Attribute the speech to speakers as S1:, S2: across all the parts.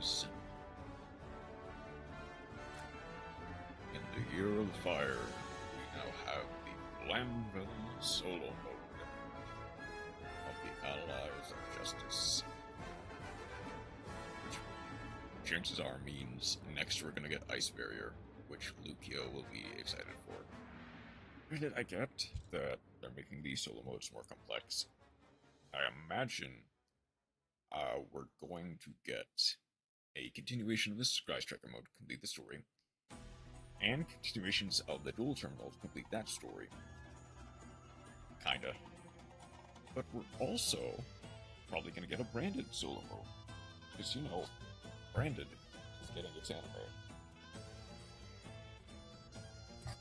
S1: Warriors. In the Year of the Fire, we now have the Flamvell solo mode of the Allies of Justice. Which chances are means next we're gonna get Ice Barrier, which Lucio will be excited for. Granted, I get that they're making these solo modes more complex. I imagine we're going to get a continuation of the Sky Striker mode to complete the story, and continuations of the Duel Terminal to complete that story. Kinda. But we're also probably going to get a branded solo mode. Because, you know, branded is getting its anime.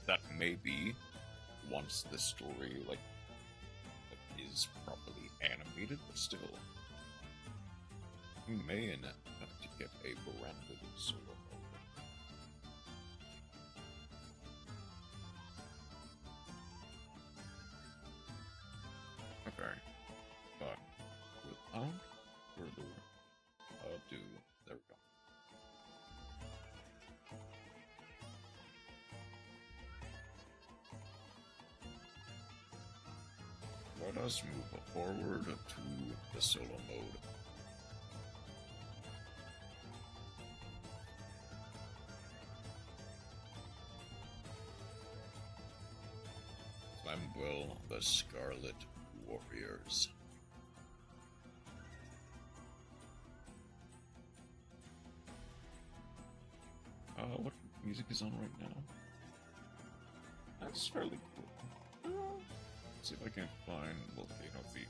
S1: That may be once the story, is properly animated, but still. We may end up to get a branded solo mode. Okay, but without further ado, there we go. Let us move forward to the solo mode. Flamvell, the Scarlet Warriors. What music is on right now? That's fairly cool. Let's see if I can find Volcano theme.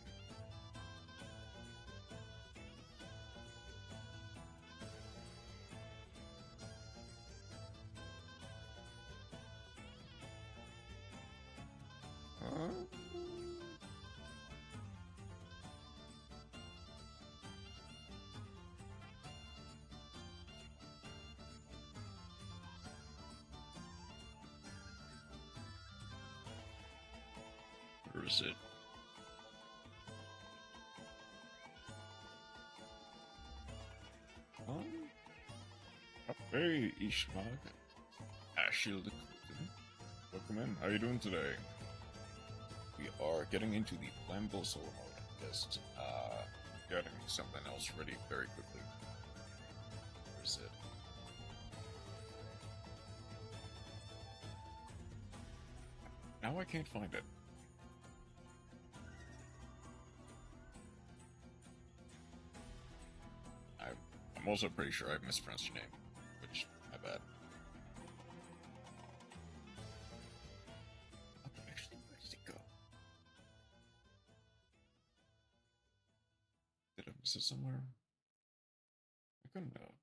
S1: Where is it? Hey, Ishmag. Ashield. Welcome in. How are you doing today? We are getting into the Flamvell solo mode. Just getting something else ready very quickly. Where is it? Now I can't find it. I'm also pretty sure I mispronounced your name, which, my bad. Okay, actually, where did it go? Did I miss it somewhere? I couldn't have.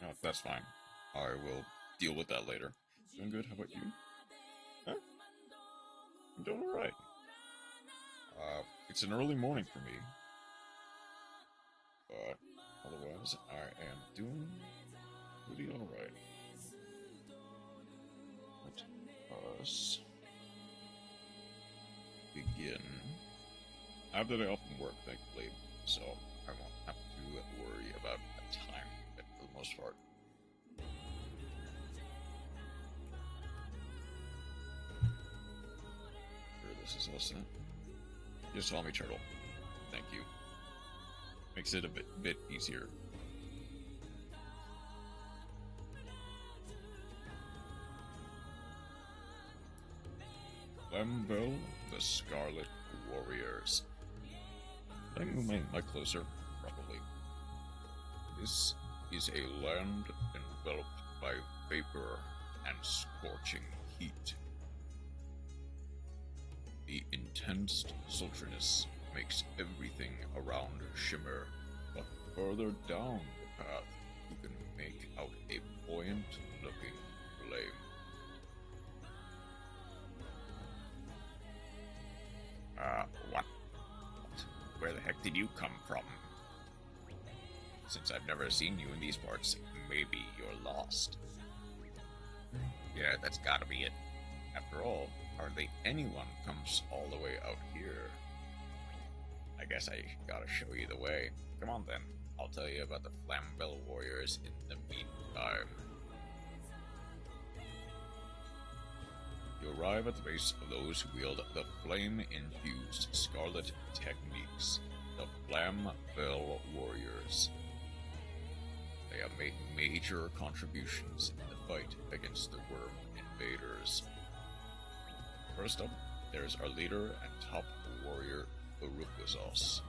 S1: No, that's fine. I will deal with that later. Doing good, how about you? Huh? I'm doing alright. It's an early morning for me. But otherwise, I am doing pretty alright. Let us begin. After I often work, thankfully, so I won't have to worry about a time for the most part. This is listening. Just call me Turtle. Thank you. Makes it a bit easier. Flamvell, the Scarlet Warriors. I can move my mic closer, probably. This is a land enveloped by vapor and scorching heat. The intense sultriness makes everything around shimmer, but further down the path you can make out a buoyant-looking flame. What? Where the heck did you come from? Since I've never seen you in these parts, maybe you're lost. Yeah, that's gotta be it. After all, hardly anyone comes all the way out here. I guess I gotta show you the way. Come on then, I'll tell you about the Flamvell warriors in the meantime. You arrive at the base of those who wield the flame-infused Scarlet techniques, the Flamvell warriors. They have made major contributions in the fight against the worm invaders. First up, there's our leader and top warrior, Urukazos.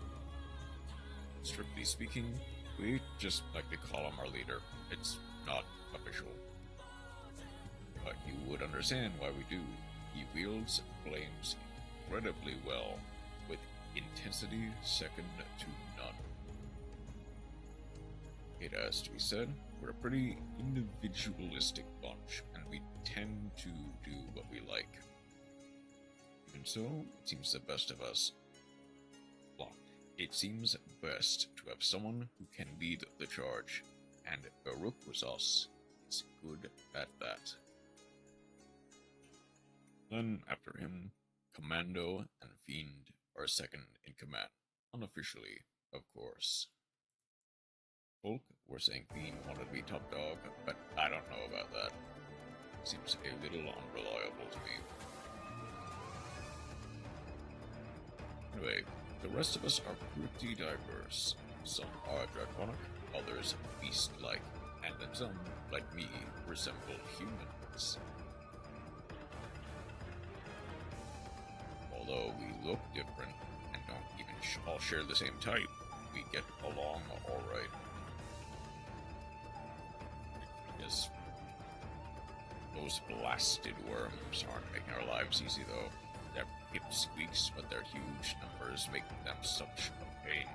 S1: Strictly speaking, we just like to call him our leader. It's not official. But you would understand why we do. He wields flames incredibly well, with intensity second to none. It has to be said, we're a pretty individualistic bunch, and we tend to do what we like. Even so, it seems the best of us. Well, it seems best to have someone who can lead the charge, and Urukazos is good at that. Then, after him, Commando and Fiend are second in command, unofficially, of course. Folk were saying Fiend wanted to be top dog, but I don't know about that. Seems a little unreliable to me. Anyway, the rest of us are pretty diverse. Some are draconic, others beast-like, and then some, like me, resemble humans. Although we look different and don't even all share the same type, we get along alright. Yes, those blasted worms aren't making our lives easy though. Their pipsqueaks, but their huge numbers make them such a pain.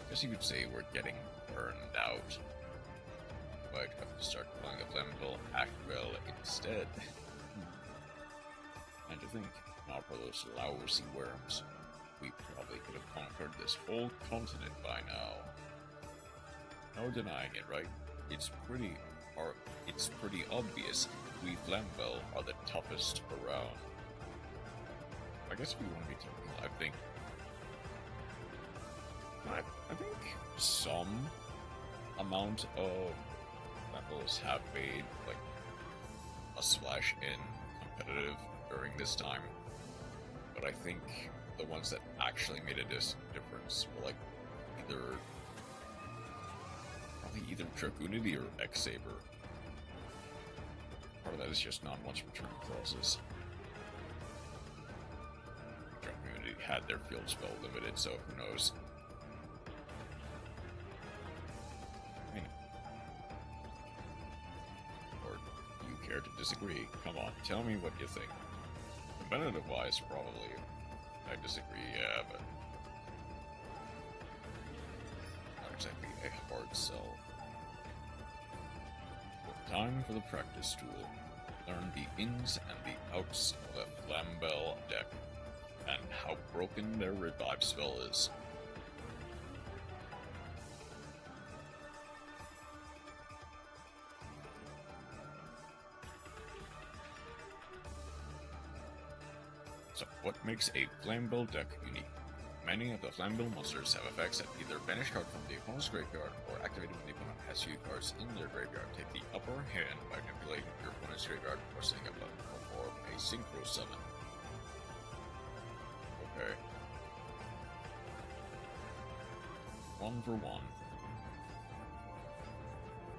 S1: Guess you could say we're getting burned out. Might have to start calling the Flamvell Ashville instead. And to think, not for those lousy worms, we probably could have conquered this whole continent by now. No denying it, right? It's pretty obvious we Flamvell are the toughest around. I guess if we want to be typical, I think some amount of Flamvells have made like a splash in competitive during this time, but I think the ones that actually made a difference were like either Dragoonity or X-Saber. Part of that is just not much return clauses. Dragoonity had their field spell limited, so who knows. I mean, or do you care to disagree? Come on, tell me what you think. Competitive-wise, probably. I disagree, yeah, but not exactly a hard sell. But time for the practice tool. Learn the ins and the outs of a Flamvell deck, and how broken their revive spell is. So, what makes a Flamvell deck unique? Many of the Flamvell monsters have effects that either banish card from the opponent's graveyard or activate when the opponent has few cards in their graveyard. Take the upper hand by manipulating your opponent's graveyard or setting a button or perform a synchro summon. Okay. 1 for 1.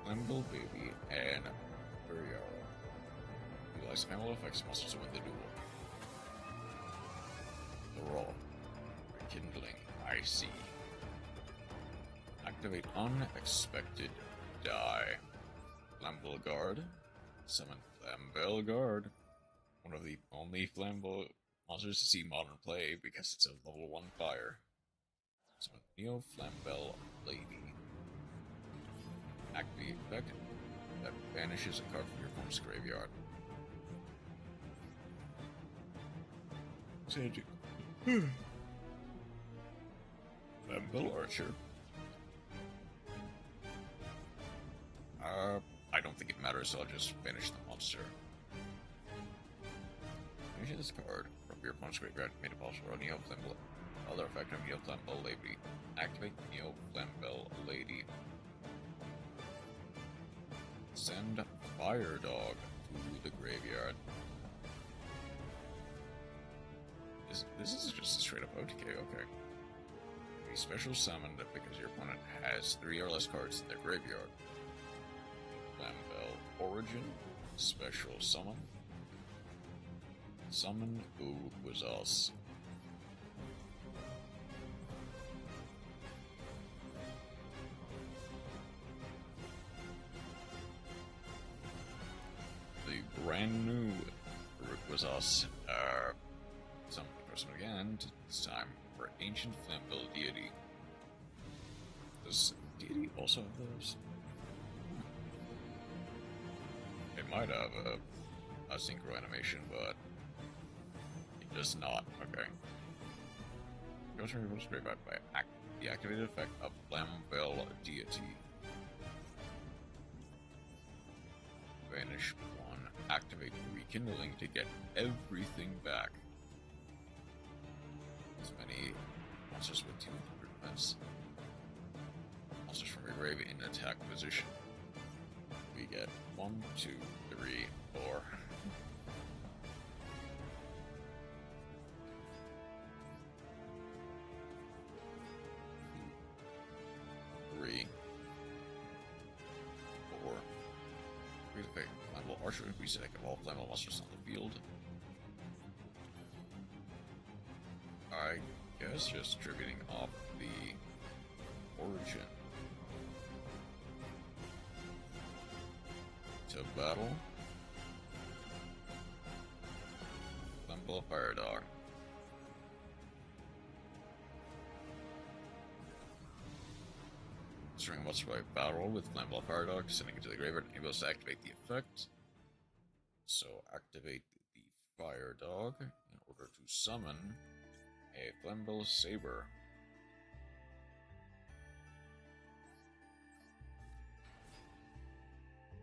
S1: Flamvell Baby and Burial. Utilize panel effects monsters to win the duel. The Raw. Kindling, I see. Activate unexpected die. Flamvell Guard. Summon Flamvell Guard. One of the only Flamvell monsters to see modern play because it's a level 1 fire. Summon Neo Flamvell Lady. Activate effect that banishes a card from your opponent's graveyard. Flamvell Archer. I don't think it matters, so I'll just banish the monster. his card from your opponent's graveyard, made a possible or Neo Flamvell. Other effect of Neo Flamvell Lady. Activate Neo Flamvell Lady. Send Fire Dog to the graveyard. This is just a straight up OTK, okay. Be special summoned because your opponent has 3 or less cards in their graveyard. Flamvell Origin, special summon. Summon Uquizos. The brand new Uquizos summon the person again. This time for Ancient Flamvell Deity. Does Deity also have those? It might have a synchro animation, but it does not. Okay. Goes from your graveyard by the activated effect of Flamvell Deity. Banish 1. Activate Rekindling to get everything back. As many monsters with 200 defense. Monsters from your grave in attack position. We get 1, 2, 3, 4. 3, 4. Here's a Flammable Archer increase attack of all Flammable monsters on the field. I guess just triggering off the Origin. To battle. Flamvell Fire Dog. String monster by battle with Flamvell Fire Dog, sending it to the graveyard, enables to activate the effect. So activate the Fire Dog in order to summon a Flamvell Saber.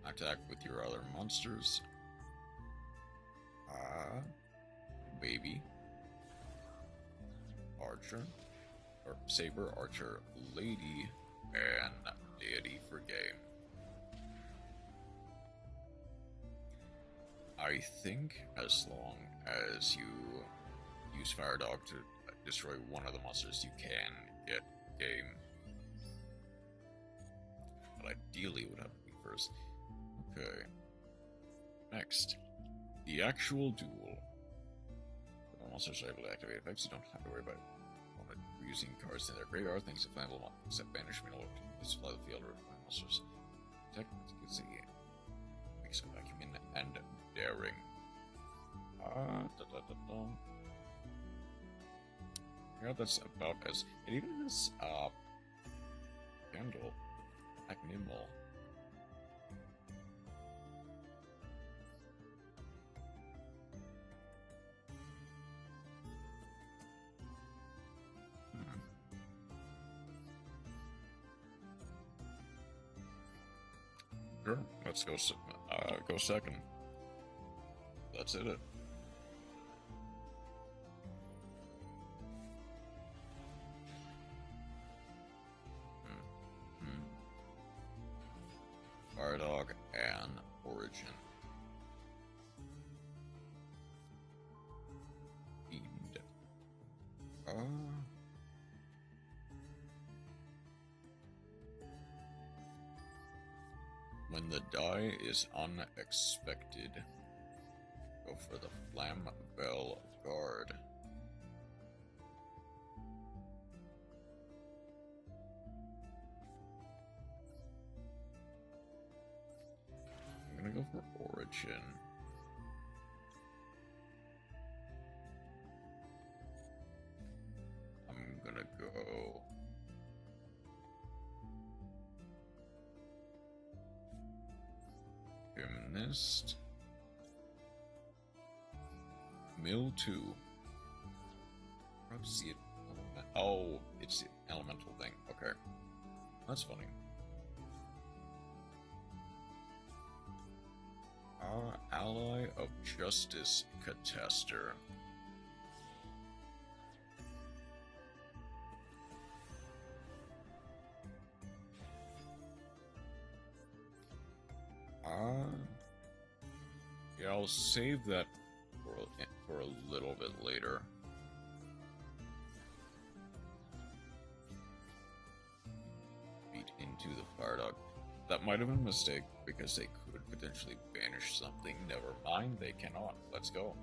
S1: Attack with your other monsters. Baby. Archer. Or Saber, Archer, Lady, and Deity for game. I think as long as you use Fire Dog to destroy one of the monsters, you can get game. But ideally it would have to be first. Okay. Next. The actual duel. The monsters are able to activate effects, you don't have to worry about using cards in their graveyard, things that Flamvell except banishment will supply the field with monsters. Technically, makes a vacuum and daring. Yeah, that's about as it even has Candle, Nimble. Sure, let's go second. That's it. Fire Dog and Origin. Fiend. When the die is unexpected, go for the Flamvell Guard. I'm gonna go for Origin. I'm gonna go Gymnast. Mill 2. Probably see it. Oh, it's the elemental thing. Okay. That's funny. Ally of Justice Catester. Yeah, I'll save that for a little bit later. Beat into the fire dog. That might have been a mistake, because they could potentially banish something. Never mind, they cannot. Let's go.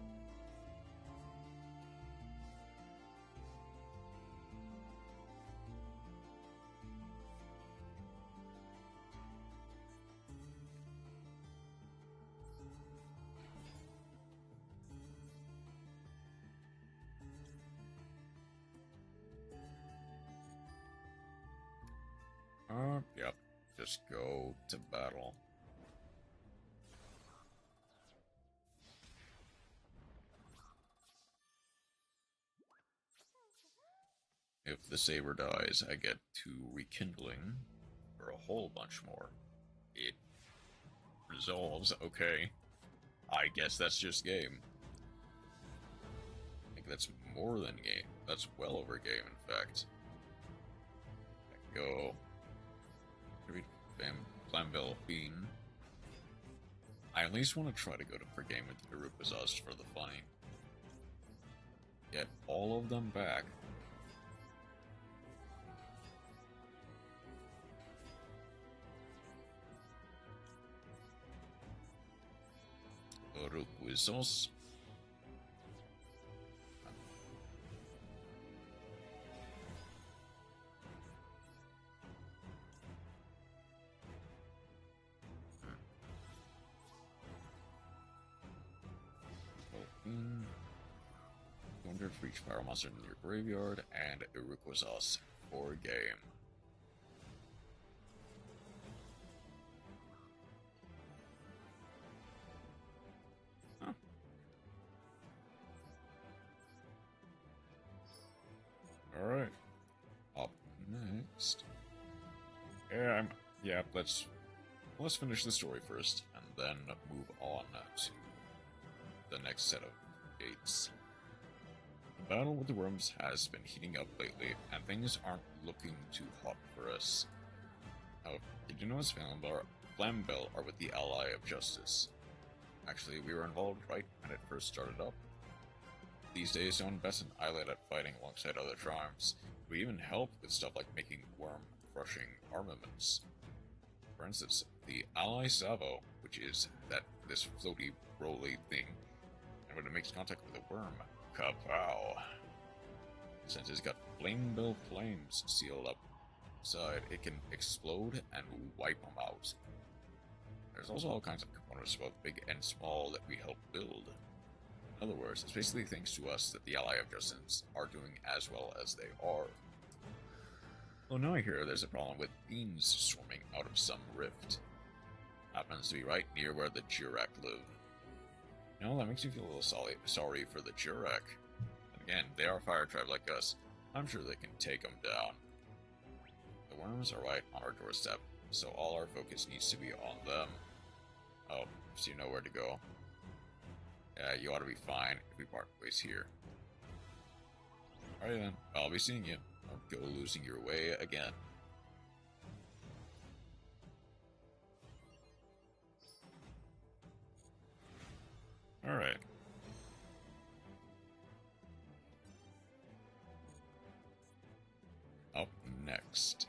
S1: Yep. Just go to battle. If the saber dies, I get 2 rekindling for a whole bunch more. It resolves, okay. I guess that's just game. I think that's more than game. That's well over game, in fact. Go. Flamvell Fiend. I at least want to try to go for game with Irukazast for the funny. Get all of them back. Irukazast. Wonder for each power monster in your graveyard, and Irukazast for game. Huh. Alright. Up next. Yeah, let's finish the story first, and then move on to the next set of gates. The battle with the worms has been heating up lately, and things aren't looking too hot for us. Oh, did you notice Flamvell are with the Ally of Justice? Actually, we were involved right when it first started up. These days, don't invest an eyelid at fighting alongside other tribes. We even help with stuff like making worm-crushing armaments. For instance, the Ally Savo, which is this floaty, roly thing, and when it makes contact with a worm, kapow! Since it's got Flamvell flames sealed up inside, it can explode and wipe them out. There's also all kinds of components, both big and small, that we help build. In other words, it's basically thanks to us that the Ally of Justice are doing as well as they are. Well, now I hear there's a problem with fiends swarming out of some rift. Happens to be right near where the Jurak live. You know, that makes me feel a little sorry for the Jurak. And again, they are a fire tribe like us. I'm sure they can take them down. The worms are right on our doorstep, so all our focus needs to be on them. Oh, so you know where to go. Yeah, you ought to be fine if we part ways here. Alright then, I'll be seeing you. Don't go losing your way again. Alright. Up next.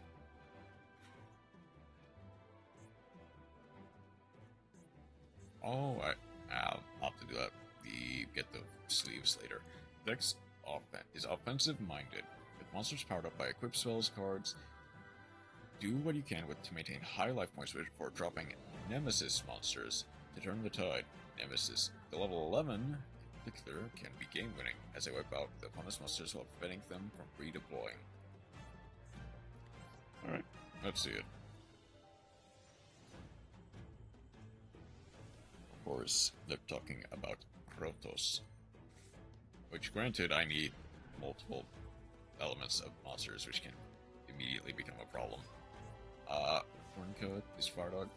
S1: Oh, I'll have to do that. Get the sleeves later. Dex is offensive-minded, with monsters powered up by equipped spells cards. Do what you can to maintain high life points before dropping Nemesis monsters to turn the tide. Nemesis, the level 11 in particular, can be game-winning, as they wipe out the opponent's monsters while preventing them from redeploying. Alright, let's see it. Of course, they're talking about Krotos. Which, granted, I need multiple elements of monsters, which can immediately become a problem. Horncoat is Fire Dog.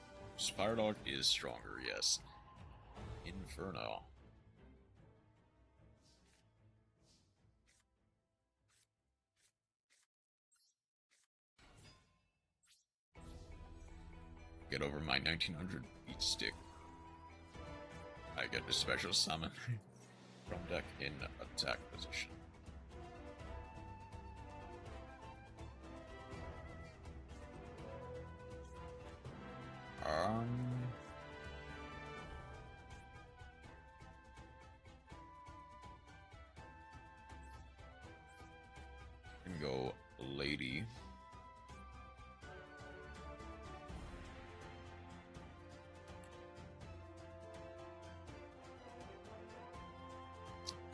S1: Fire Dog is stronger, yes. Inferno. Get over my 1900 beat stick. I get a special summon from deck in attack position. Can go lady.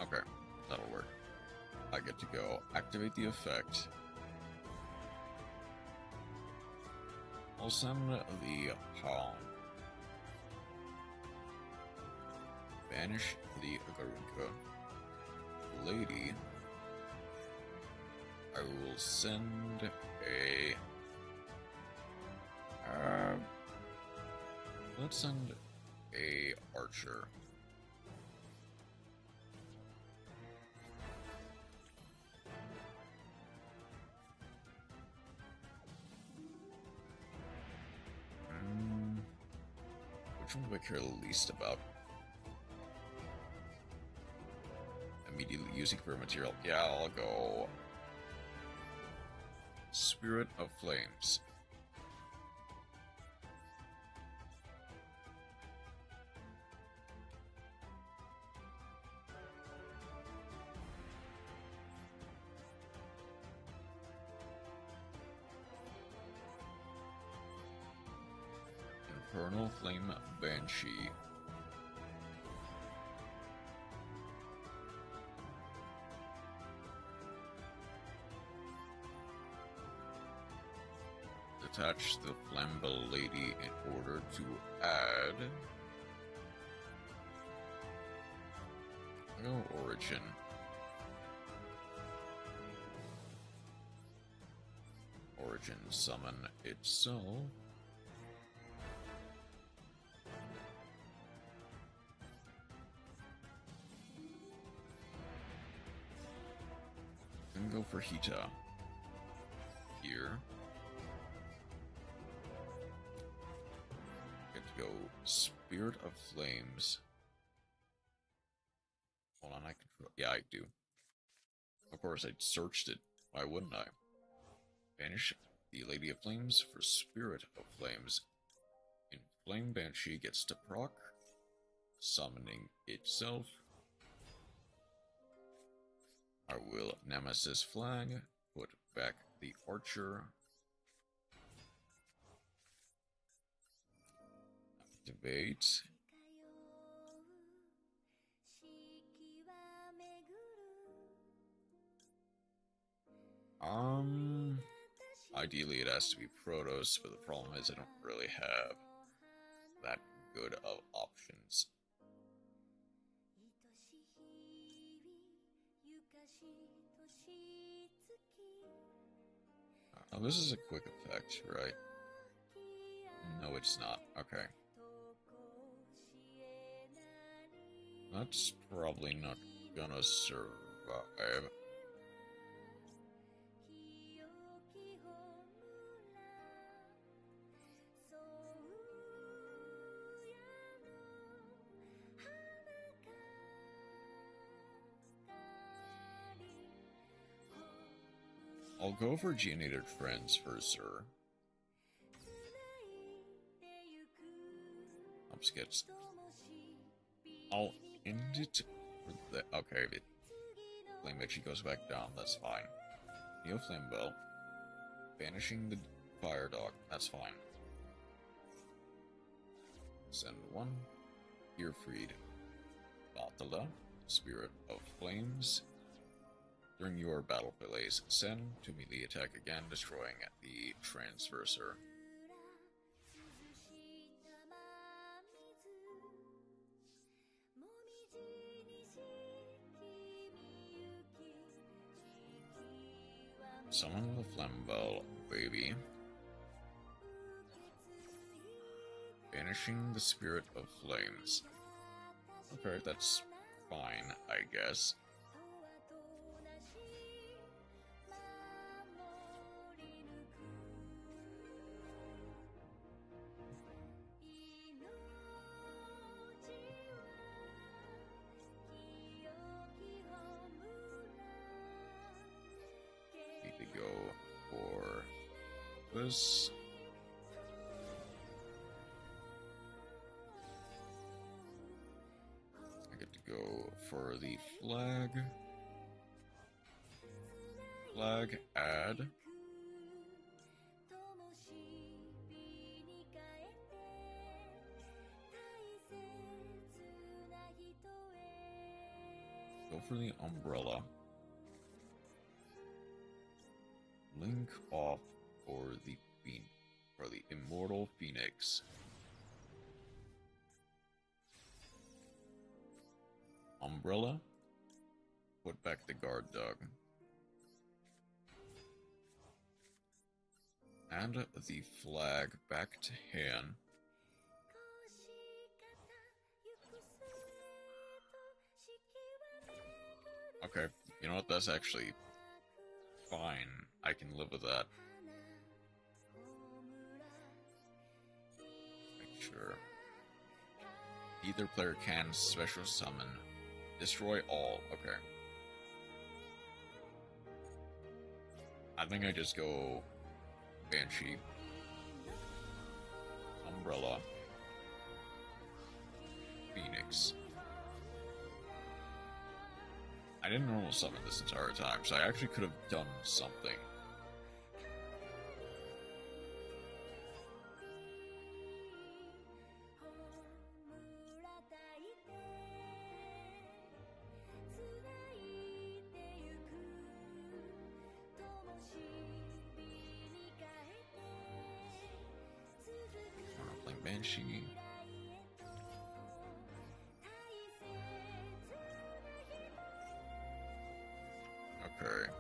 S1: Okay, that'll work. I get to go activate the effect. I'll send the palm. Banish the Garunka. Lady. I will send a... let's send a archer. Which one do I care the least about? Immediately using for material. Yeah, I'll go Spirit of Flames. Infernal Flame Banshee. Detach the Flamvell Lady in order to add... no origin. Origin summon itself. And go for Hita. Here. Get to go Spirit of Flames. Hold on, I control. Yeah, I do. Of course, I searched it. Why wouldn't I? Banish the Lady of Flames for Spirit of Flames. And Flame Banshee gets to proc, summoning itself. I will Nemesis Flag, put back the Archer. Activate. Ideally it has to be Protoss, but the problem is I don't really have that good of options. Oh, this is a quick effect, right? No, it's not. Okay. That's probably not gonna survive. I'll go for Geonated Friends for Sir. Skits. I'll end it for the... okay, if it... Flame actually goes back down, that's fine. Neo Flamvell. Banishing the Fire Dog, that's fine. Send one. You're freed. Batala, Spirit of Flames. During your battle phase, send to melee attack again, destroying the Transverser. Summon the Flamvell, baby. Banishing the Spirit of Flames. Okay, that's fine, I guess. Need to go for this. I get to go for the flag. Flag add. Go for the umbrella. Link off for the immortal phoenix. Umbrella. Put back the guard dog. And the flag back to hand. Okay, you know what? That's actually fine. I can live with that. Make sure. Either player can special summon. Destroy all. Okay. I think I just go Banshee. Umbrella. Phoenix. I didn't normal summon this entire time, so I actually could have done something. I'm playing Banshee. Okay.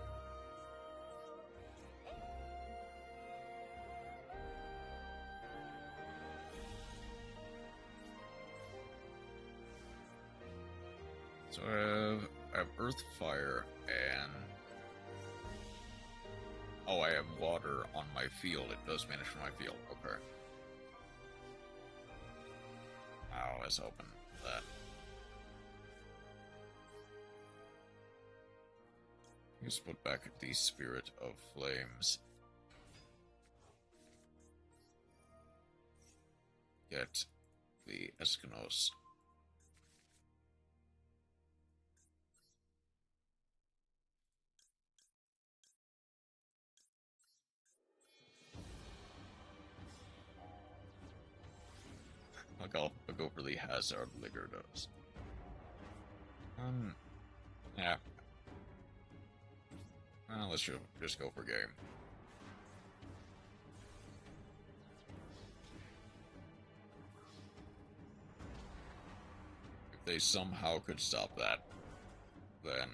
S1: So I have Earth, Fire, and... Oh, I have water on my field. It does vanish from my field. Okay. Oh, let's open that. Just put back the Spirit of Flames. Get the Eskimos. I'll go for the Hazard Ligardos. Yeah. Let's just go for game. If they somehow could stop that, then...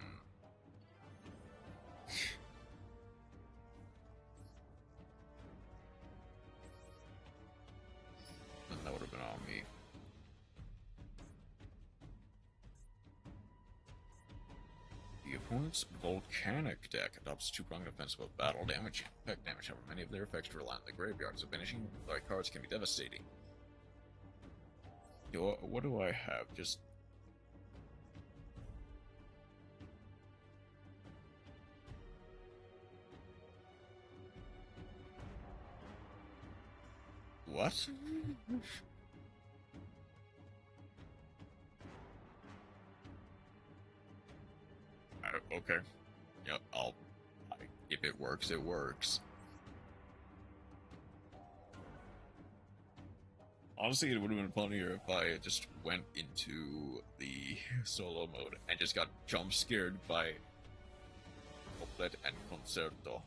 S1: then that would have been on me. The opponent's volcanic deck adopts two-pronged defense both battle damage and effect damage. However, many of their effects rely on the graveyard, so banishing by cards can be devastating. What do I have? Just... what? Okay. Yep, if it works, it works. Honestly, it would have been funnier if I just went into the solo mode and just got jump scared by Couplet and Concerto.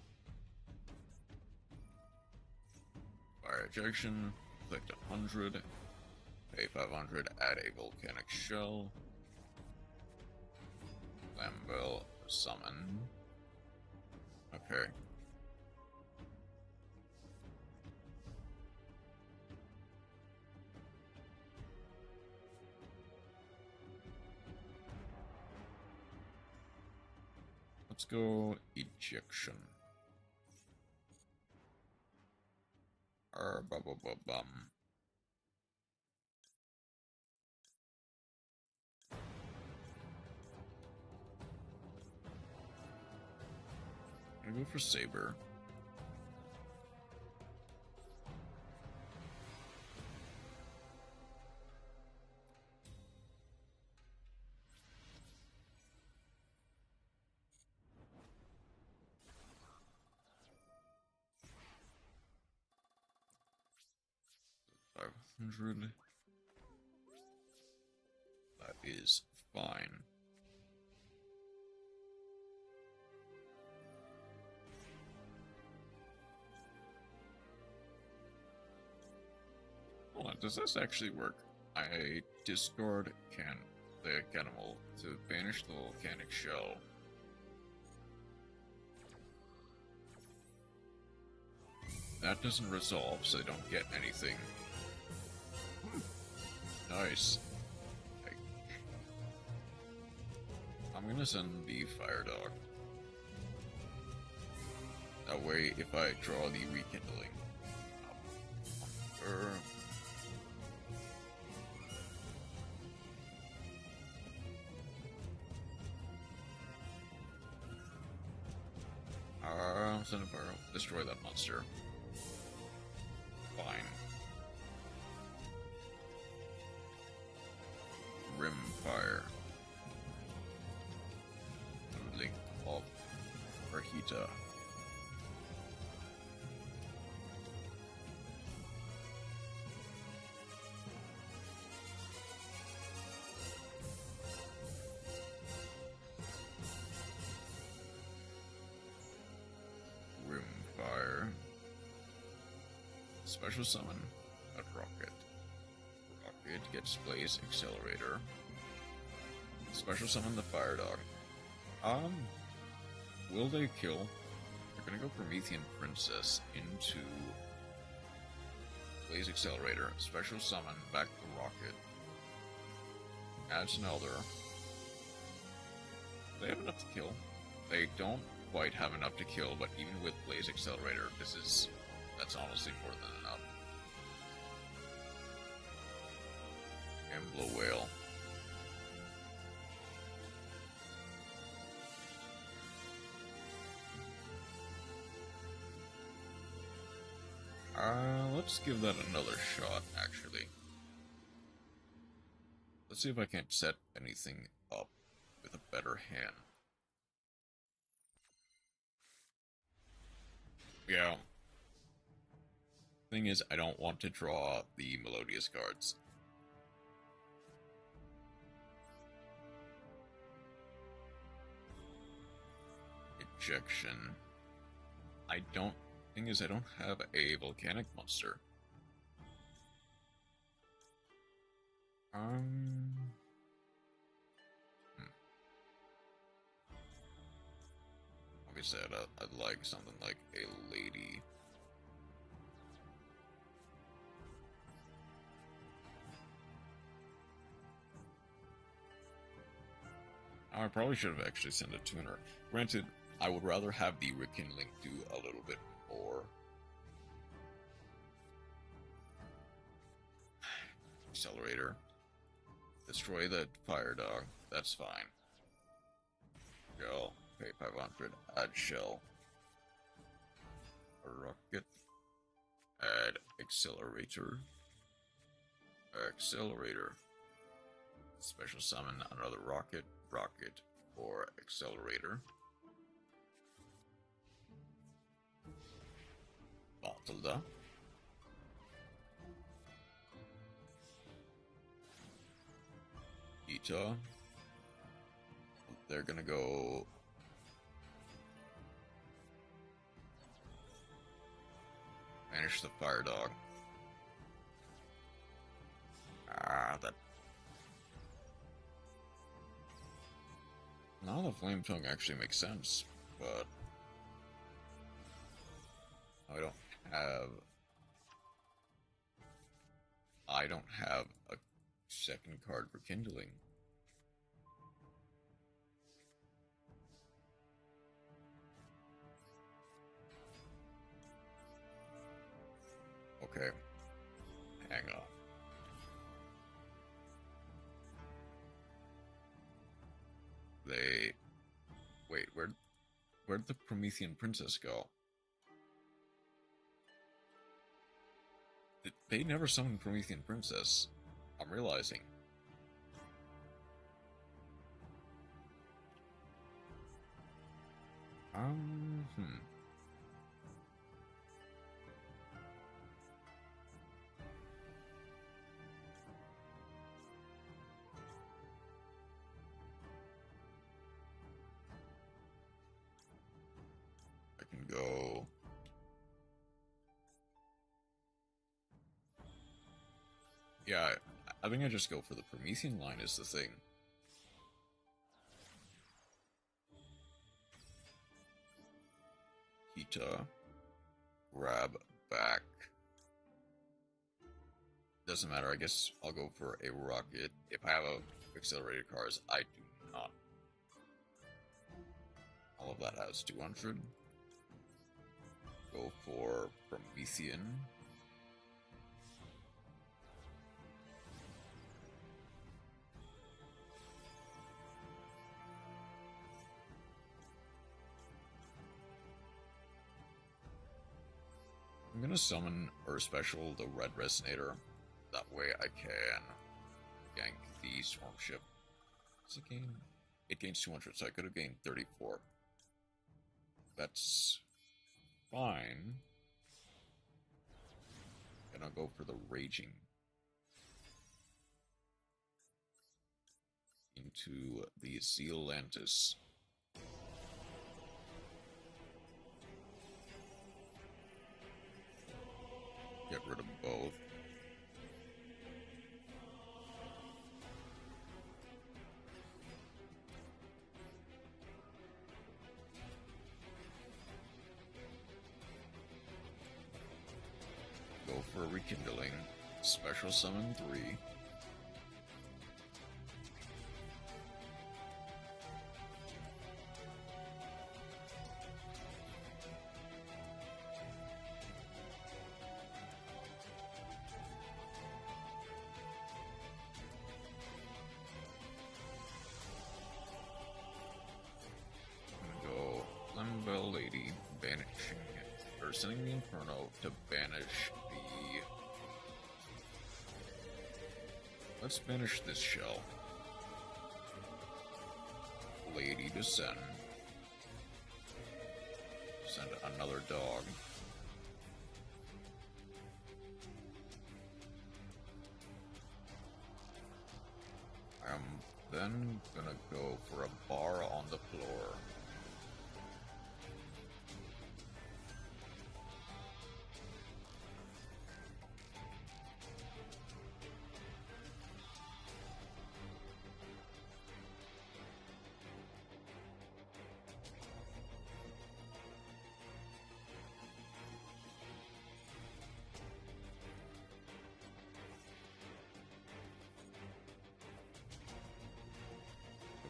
S1: Fire ejection, collect 100, pay 500, add a volcanic shell. Flamvell, summon. Okay. Let's go ejection. Bum. I'm gonna go for Saber. $500. That is fine. Hold on, does this actually work? I discard the animal to banish the volcanic shell. That doesn't resolve, so they don't get anything. Nice. I'm gonna send the fire dog. That way, if I draw the rekindling, send a fire, destroy that monster. Fine. Rimfire. Link of Rahita. Rimfire. Special summon a rocket. Rocket gets Blaze Accelerator. Special summon the fire dog. Will they kill? They're gonna go Promethean Princess into Blaze Accelerator. Special summon back the rocket. Adds an Elder. They have enough to kill. They don't quite have enough to kill, but even with Blaze Accelerator, that's honestly more than enough. Emblo Whale. Let's give that another shot, actually. Let's see if I can't set anything up with a better hand. Yeah. Thing is, I don't want to draw the Melodious cards. Ejection. Thing is, I don't have a volcanic monster. Obviously, I'd like something like a lady. I probably should have actually sent a tuner. Granted, I would rather have the rekindling do a little bit more. Accelerator. Destroy the fire dog. That's fine. Shell. Pay 500. Add shell. A rocket. Add accelerator. Accelerator. Special summon another rocket. Rocket or accelerator. Matilda. Ita. They're gonna go banish the fire dog. That. Now the flame tongue actually makes sense, but I don't have a second card for kindling. Okay. Hang on. Wait, where'd the Promethean princess go? They never summoned Promethean princess. I'm realizing. I can go. Yeah, I think I just go for the Promethean line is the thing. Hita. Grab back. Doesn't matter, I guess I'll go for a rocket. If I have accelerated cars, I do not. All of that has 200. Go for Promethean. I'm gonna summon Earth Special, the Red Resonator. That way I can gank the Swarm Ship. Does it gain? It gains 200, so I could have gained 34. That's fine. And I'll go for the Raging. Into the Zealantis. Get rid of both. Go for a Rekindling. Special Summon 3. Flamvell Lady, banishing it, or sending the Inferno to banish the... Let's banish this shell. Lady descend. Send another dog. I'm then gonna go for a bar on the floor.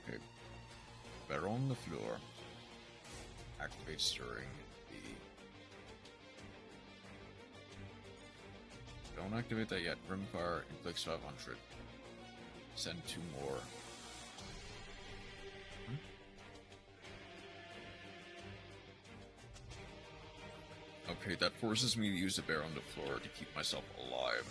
S1: Okay, better on the floor. Activate Stirring the... Don't activate that yet. Rimfire inflicts 500. Send 2 more. Okay, that forces me to use the bear on the floor to keep myself alive.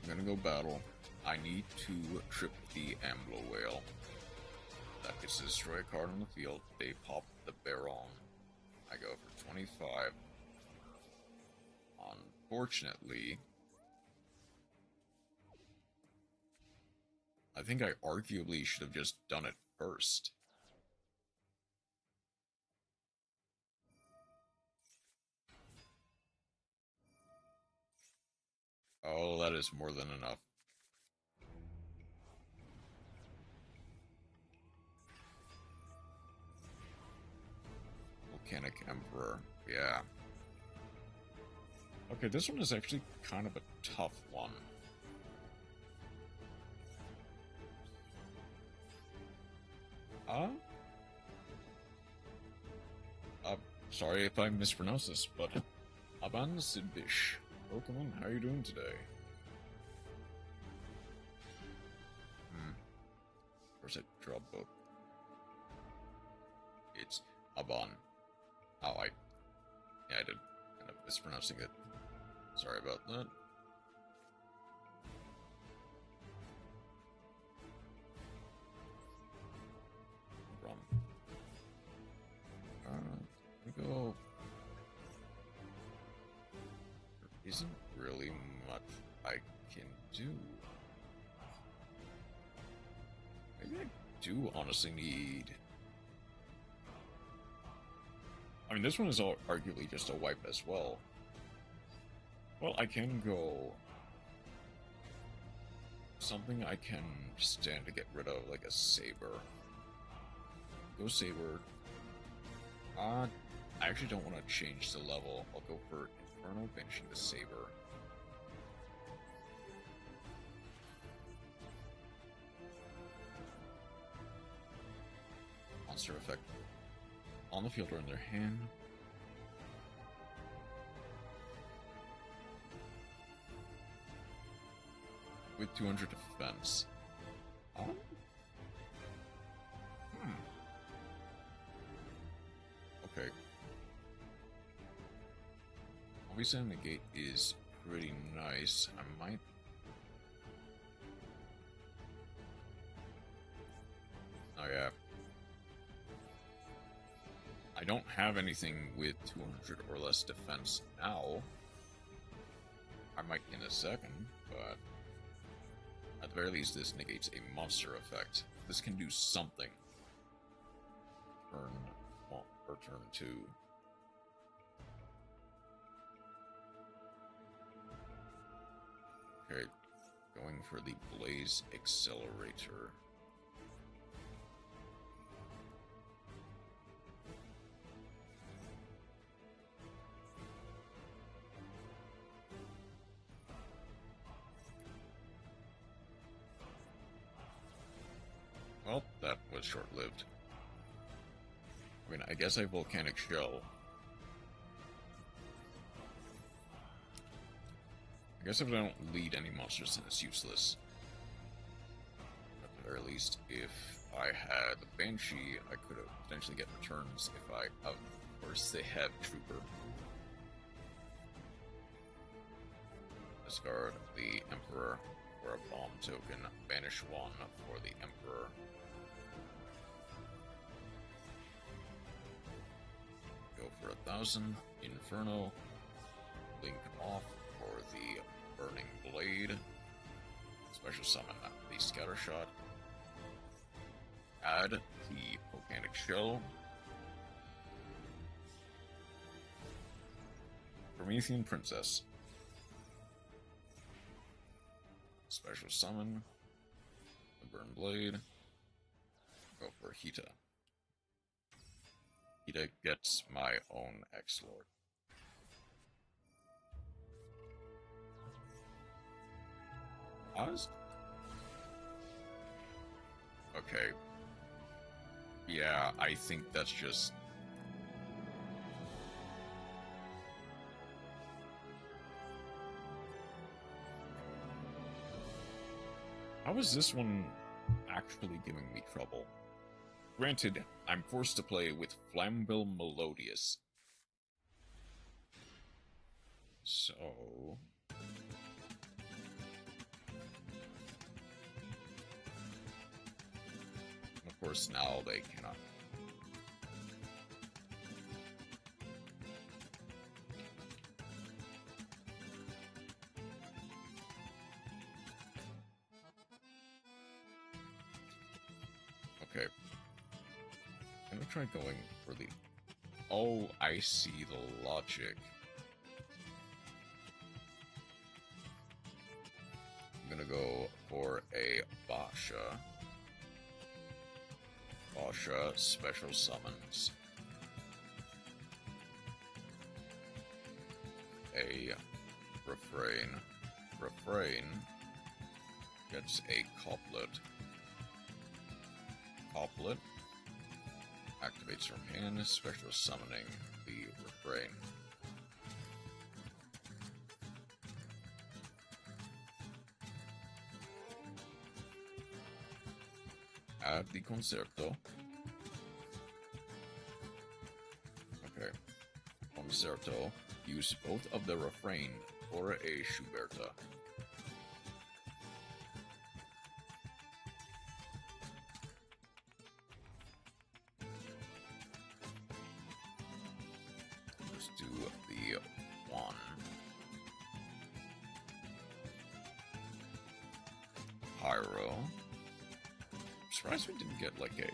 S1: I'm gonna go battle. I need to trip the Amblo Whale. That gets to destroy a card on the field. They pop the Baron. I go for 25. Unfortunately, I think I arguably should have just done it first. Oh, that is more than enough. Volcanic Emperor, yeah. Okay, this one is actually kind of a tough one. Sorry if I mispronounce this, but Aban Sidbish. Welcome in, how are you doing today? Where's that drop book? It's Aban. Oh, I did end up mispronouncing it. Sorry about that. Go. There isn't really much I can do. Maybe I do honestly need... I mean, this one is arguably just a wipe as well. Well, I can go... something I can stand to get rid of, like a saber. Go saber. I actually don't want to change the level. I'll go for Inferno, banishing the saber. Monster effect on the field or in their hand. With 200 defense. Okay. Obviously, negate is pretty nice. I might... Oh, yeah. I don't have anything with 200 or less defense now. I might in a second, but... at the very least, this negates a monster effect. This can do something. Turn 1 or turn 2. Okay, going for the Blaze Accelerator. Well, that was short-lived. I mean, I guess a Volcanic Shell. I guess if I don't lead any monsters, then it's useless. At the very least, if I had the Banshee, I could have potentially get returns if I... Of course, they have Trooper. Discard the Emperor for a bomb token. Banish 1 for the Emperor. Go for 1,000. Inferno. Link off for the Burning Blade. Special summon the Scattershot. Add the Volcanic Shell. Promethean Princess. Special summon the Burn Blade. Go for Hita. Hita gets my own X-Lord. Oz? Okay. Yeah, I think that's just... How is this one actually giving me trouble? Granted, I'm forced to play with Flamvell Melodious. So... of course, now they cannot. Okay. I'm gonna try going for the... Oh, I see the logic. I'm gonna go for a Basha. Basha special summons a refrain. Refrain gets a couplet. Couplet activates from hand, special summoning the refrain. Add the concerto. Okay. Concerto. Use both of the refrain or a Schuberta. Let's do the one. Pyro. Surprised we didn't get like a...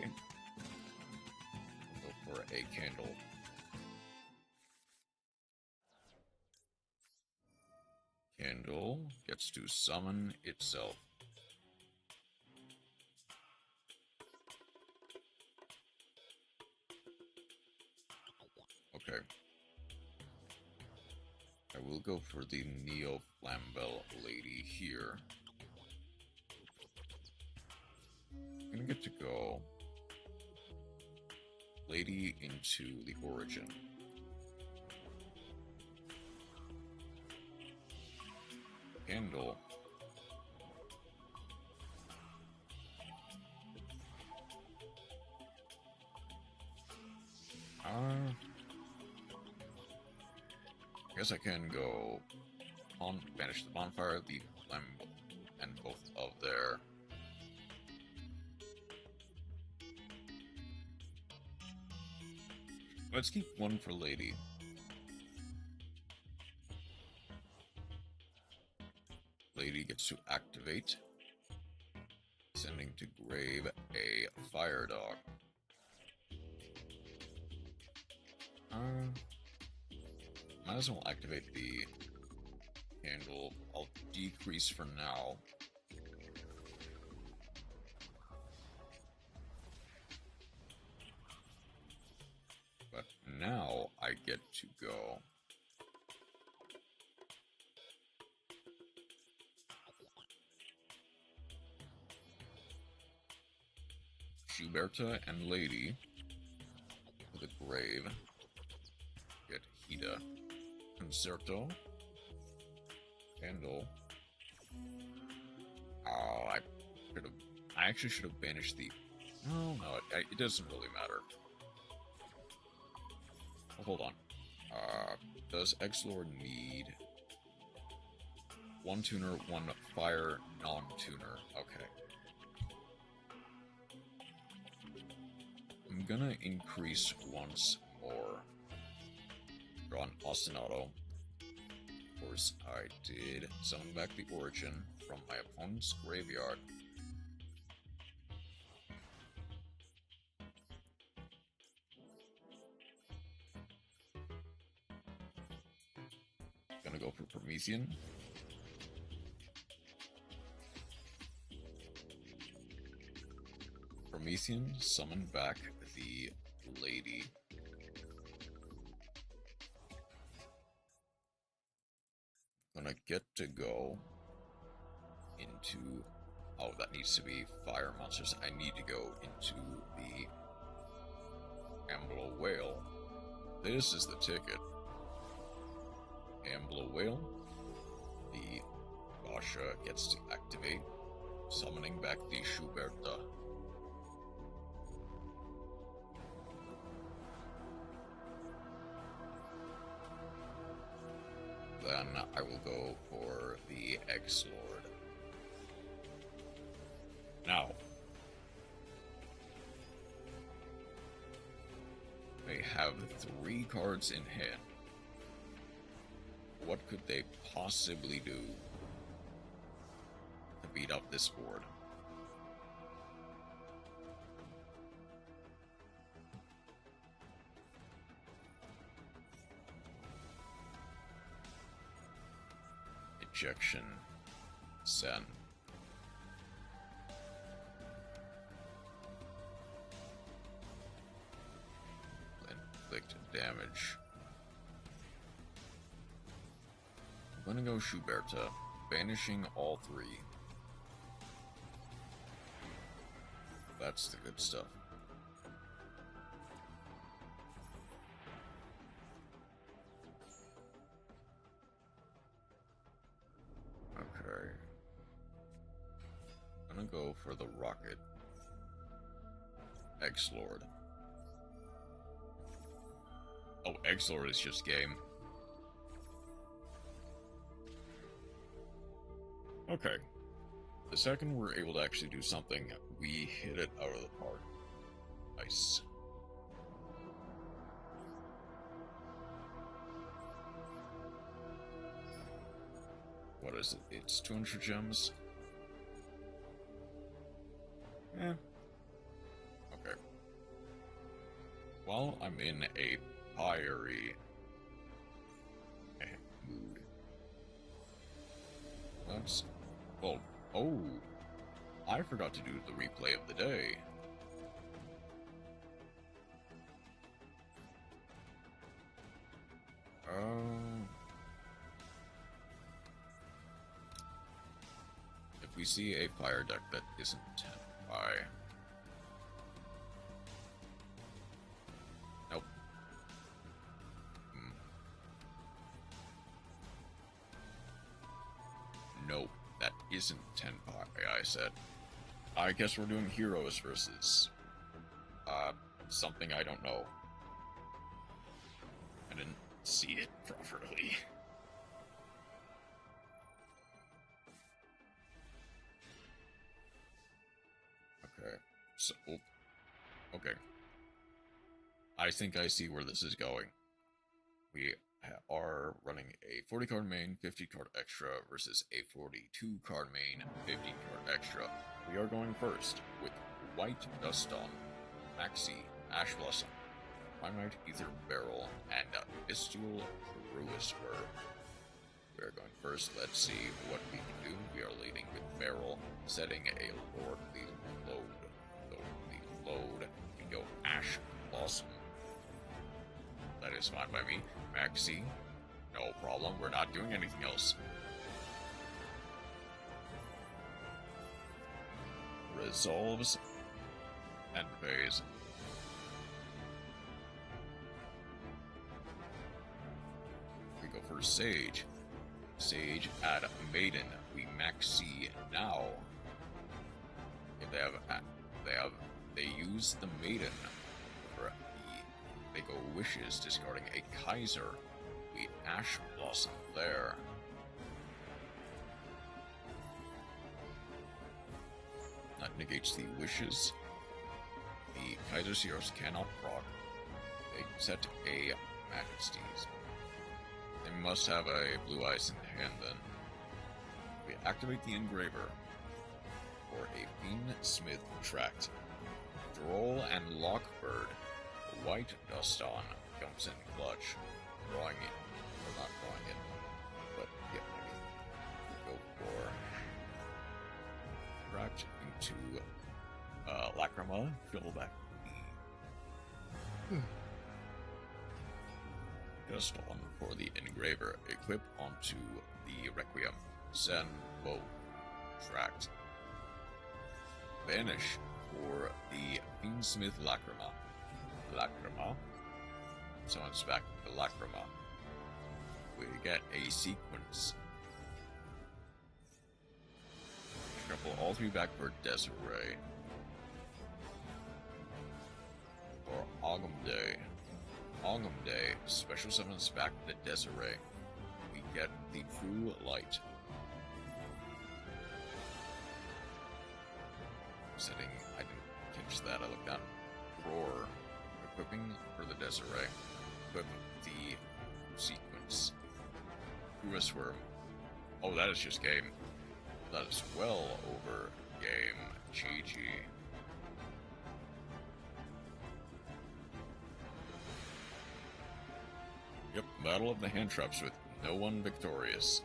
S1: Go for a candle. Candle gets to summon itself. Okay. I will go for the Neo Flamvell lady here. I'm gonna get to go lady into the origin. Candle. I guess I can go on banish the bonfire, the flame, and both of their. Let's keep one for lady. Lady gets to activate, sending to grave a fire dog. Might as well activate the candle. I'll decrease for now. But now I get to go. Schuberta and Lady for the grave. Get Hida. Concerto. Candle. Oh, I actually should have banished the... No, it doesn't really matter. Oh, hold on. Does X-Lord need... one tuner, one fire, non-tuner? Okay. I'm gonna increase once more. Draw an ostinato. Of course, I did summon back the origin from my opponent's graveyard. Gonna go for Promethean. Promethean, summon back the lady. Gonna get to go into... Oh, that needs to be fire monsters. I need to go into the Ambler Whale. This is the ticket. Ambler Whale. The Basha gets to activate, summoning back the Schuberta. Then I will go for the X-Lord. Now, they have 3 cards in hand. What could they possibly do to beat up this board? Ejection. Send. Inflict damage. gonna go Schuberta, banishing all three. That's the good stuff. Okay. I'm gonna go for the rocket. X-Lord. Oh, X-Lord is just game. Okay. The second we're able to actually do something, we hit it out of the park. Nice. What is it? It's 200 gems? Eh. Okay. While I'm in a fiery mood. Let's... Well, oh! I forgot to do the replay of the day. If we see a fire deck that isn't 10 by... Nope. Nope, that isn't 10 pi, I said. I guess we're doing heroes versus... something I don't know. I didn't see it properly. Okay, so... Okay. I think I see where this is going. We are running a 40 card main, 50 card extra versus a 42 card main, 50 card extra. We are going first with White Duston, Maxi, Ash Blossom, Primite Ether Barrel, and Bestial Whisper. We are going first. Let's see what we can do. We are leading with Barrel, setting a Lordly Load. We can go Ash Blossom. That is fine by me. Maxi, no problem. We're not doing anything else. Resolves and pays. We go for Sage. Sage add Maiden. We Maxi now. If they use the Maiden for they go Wishes, discarding a Kaiser. We Ash Blossom there. That negates the Wishes. The Kaiser Seers cannot proc. They set a Majesties. They must have a Blue Eyes in hand then. We activate the Engraver for a Fiend Smith Tract. Droll and Lockbird. White Duston comes in clutch, drawing it, or not drawing it, but yeah, maybe go for Tract into Lacrima, fill back Duston for the Engraver, equip onto the Requiem, send both Tract, Vanish for the Fiendsmith Lacrima. Someone's back to Lacrima. We get a sequence. Shuffle all three back for Desiree. Or Ogumday. Ogumday special summons back to Desiree. We get the True Light. Setting, I didn't catch that, I looked down. Roar. Equipping for the Desiree. Equip the sequence. Worm. Oh, that is just game. That is well over game. GG. Yep, Battle of the Hand Traps with no one victorious.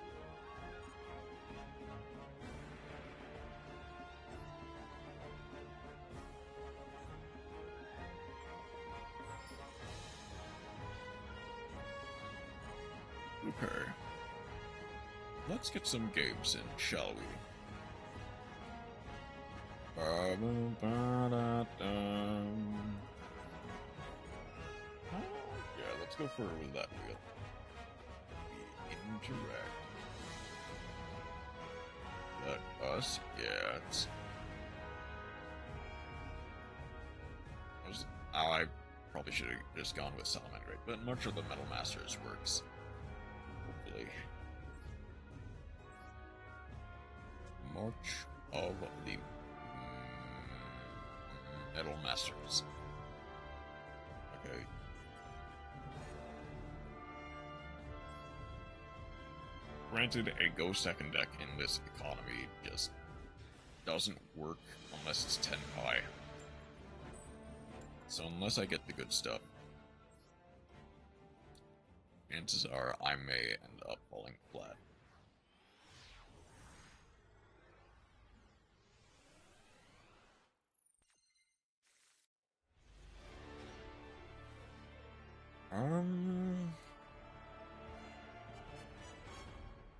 S1: Okay. let's get some games in, shall we? Oh, yeah, let's go for that wheel. We interact. Let us get... I probably should have just gone with Salamander, but much of the Metal Masters works. Hopefully. March of the Metal Masters. Okay. Granted, a Go second deck in this economy just doesn't work unless it's 10 pi. So unless I get the good stuff, chances are I may end up falling flat.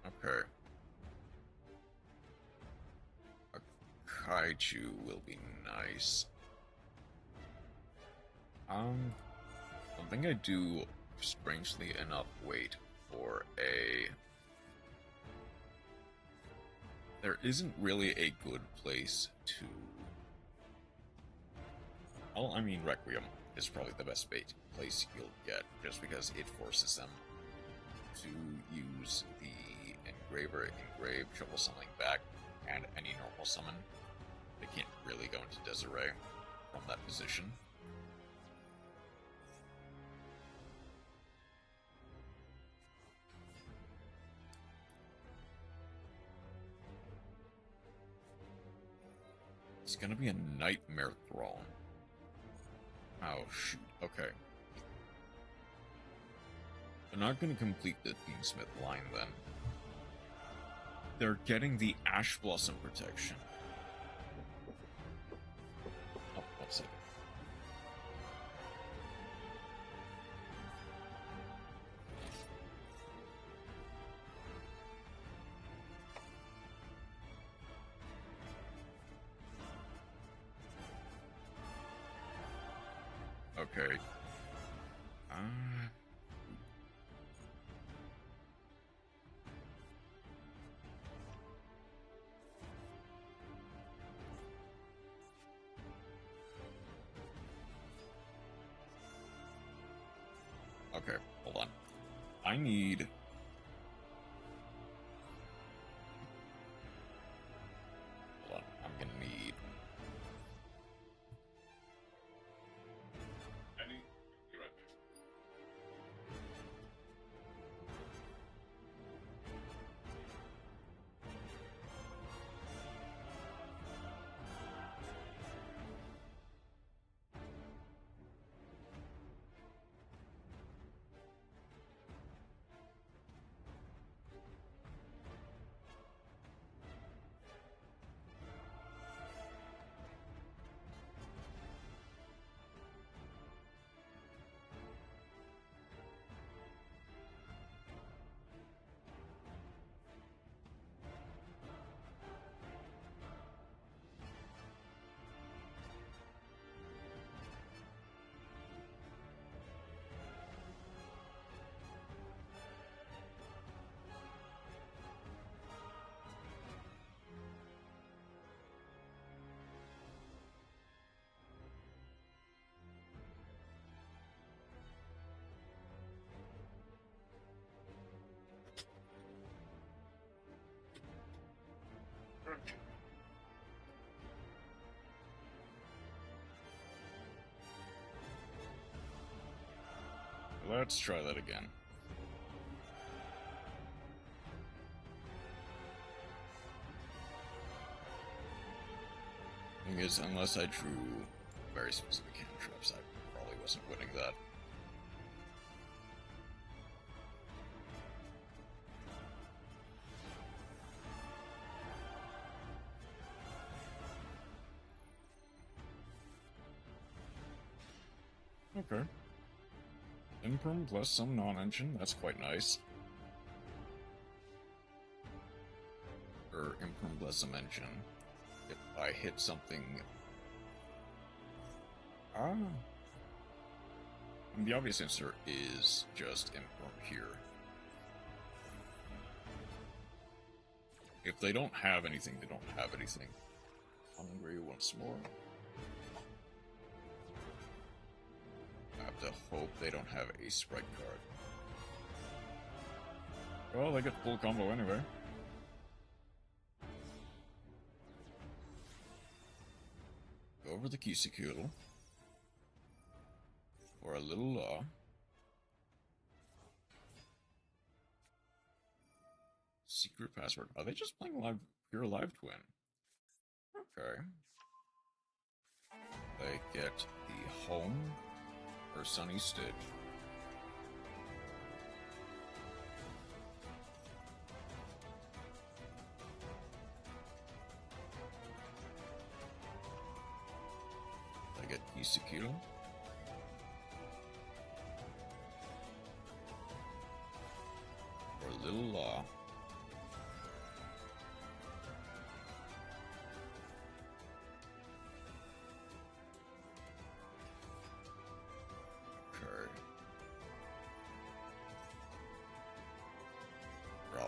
S1: Okay. A Kaiju will be nice. I think I do, strangely enough, wait for a... There isn't really a good place to... Well, I mean, Requiem is probably the best place you'll get, just because it forces them to use the engrave, Trouble Summoning back, and any normal summon. They can't really go into Desiree from that position. It's gonna be a Nightmare Throne. Oh, shoot. Okay. They're not gonna complete the Beamsmith line, then. They're getting the Ash Blossom protection. Oh, one second. Okay. Okay, hold on. I need... Hold on, I'm gonna need... You're right. Let's try that again. Thing is, unless I drew very specific hand traps, I probably wasn't winning that. Okay. Imperm plus some non-engine, that's quite nice. or Imperm Bless Dimension, if I hit something... And the obvious answer is just Imperm here. If they don't have anything, they don't have anything. Hungry once more. I have to hope they don't have a sprite card. Well, they get full combo anyway. Go over the Kisekudel for a little law. Secret password. Are they just playing live, pure live twin? Okay. They get the home or Sunny Stitch. They get Kisekudel. Or Little Law.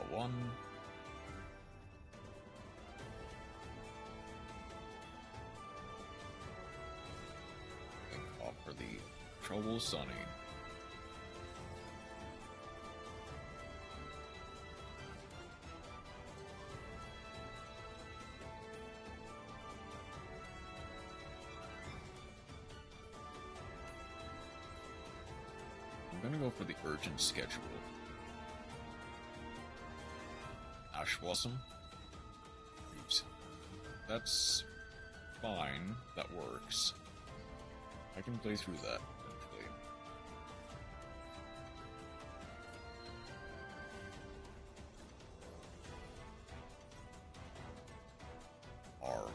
S1: One. And offer the Trouble Sunny. I'm gonna go for the urgent schedule. Ash Blossom. That's fine. That works. I can play through that, eventually. Arm.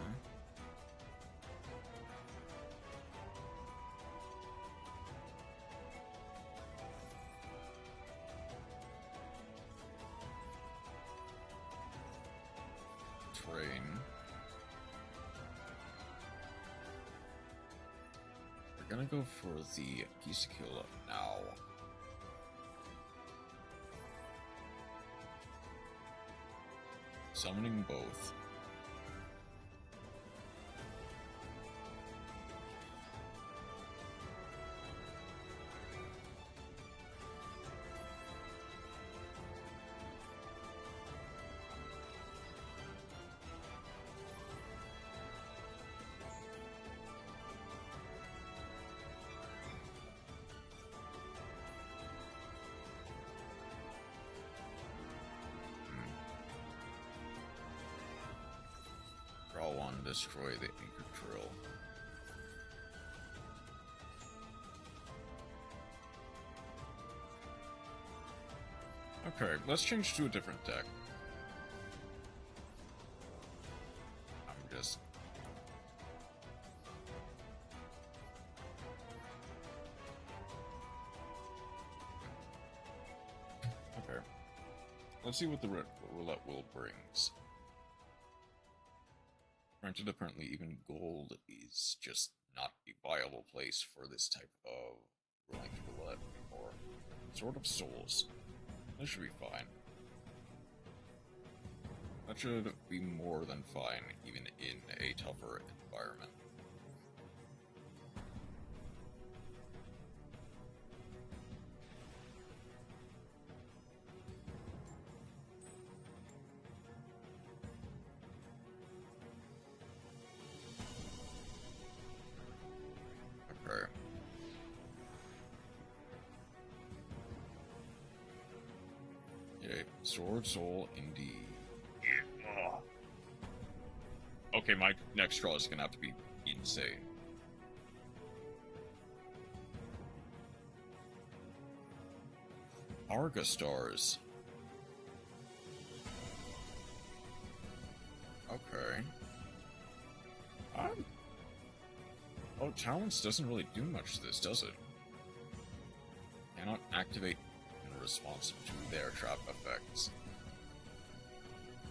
S1: Train. We're gonna go for the Kisekudel now. Summoning both. Draw one, destroy the Anchor Drill. Okay, let's change to a different deck. I'm just... Okay. Let's see what the roulette wheel brings. Granted, apparently even gold is just not a viable place for this type of rolling roulette, or Sword of Souls. That should be fine. That should be more than fine, even in a tougher environment. Okay. Yay, Sword Soul indeed. Okay, my next draw is gonna have to be insane. Arga Stars. Okay. Oh, Talents doesn't really do much to this, does it? Cannot activate in response to their trap effects.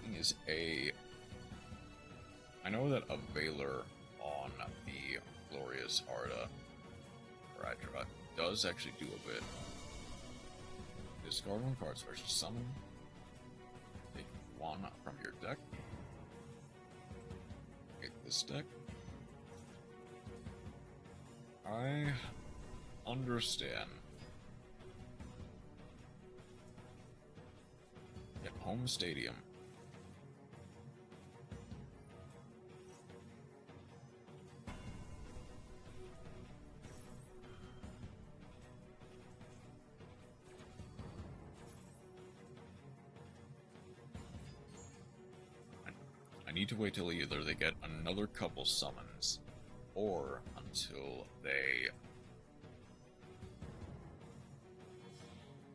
S1: thing is, I know that a Veiler on the Glorious Arda or Adra does actually do a bit. Discard 1 card, special summon. Take 1 from your deck. Get this deck. I understand. Get home stadium. I need to wait till either they get another couple summons, or until they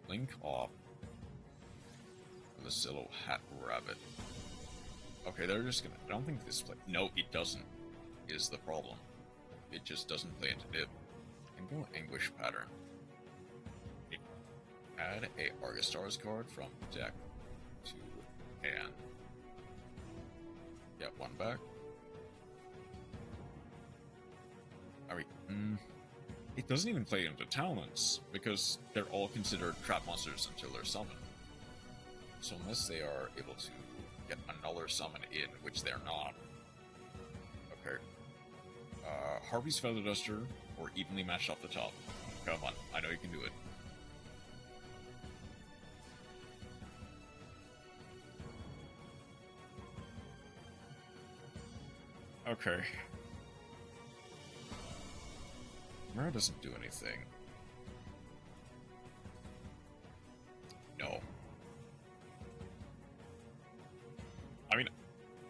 S1: link off the Silhouette Rabbit. Okay, they're just gonna... I don't think this play... No, it doesn't, is the problem. It just doesn't play into dip. And go Anguish Pattern. Add a Argostars card from deck to hand. Get 1 back. I mean, it doesn't even play into talents, because they're all considered trap monsters until they're summoned. So unless they are able to get another summon in, which they're not. Okay. Harvey's Feather Duster, or evenly matched off the top. Come on, I know you can do it. Okay. Mara doesn't do anything. No. I mean,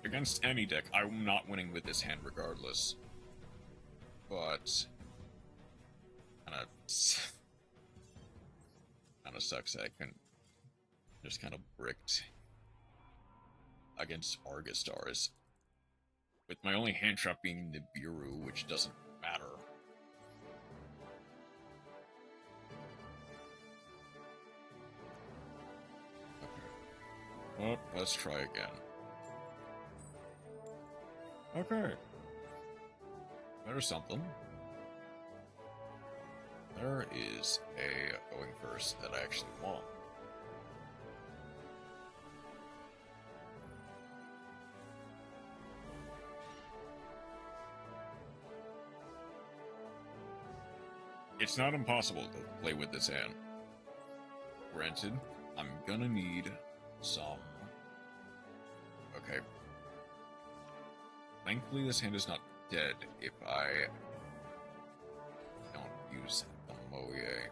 S1: against any deck, I'm not winning with this hand regardless. But... kinda sucks that I can just kind of bricked against Argostars. With my only hand trap being Nibiru, which doesn't matter. Okay. Well, let's try again. Okay. There's something. There is a going first that I actually want. It's not impossible to play with this hand. Granted, I'm gonna need some... Okay. Thankfully, this hand is not dead if I don't use the Moye.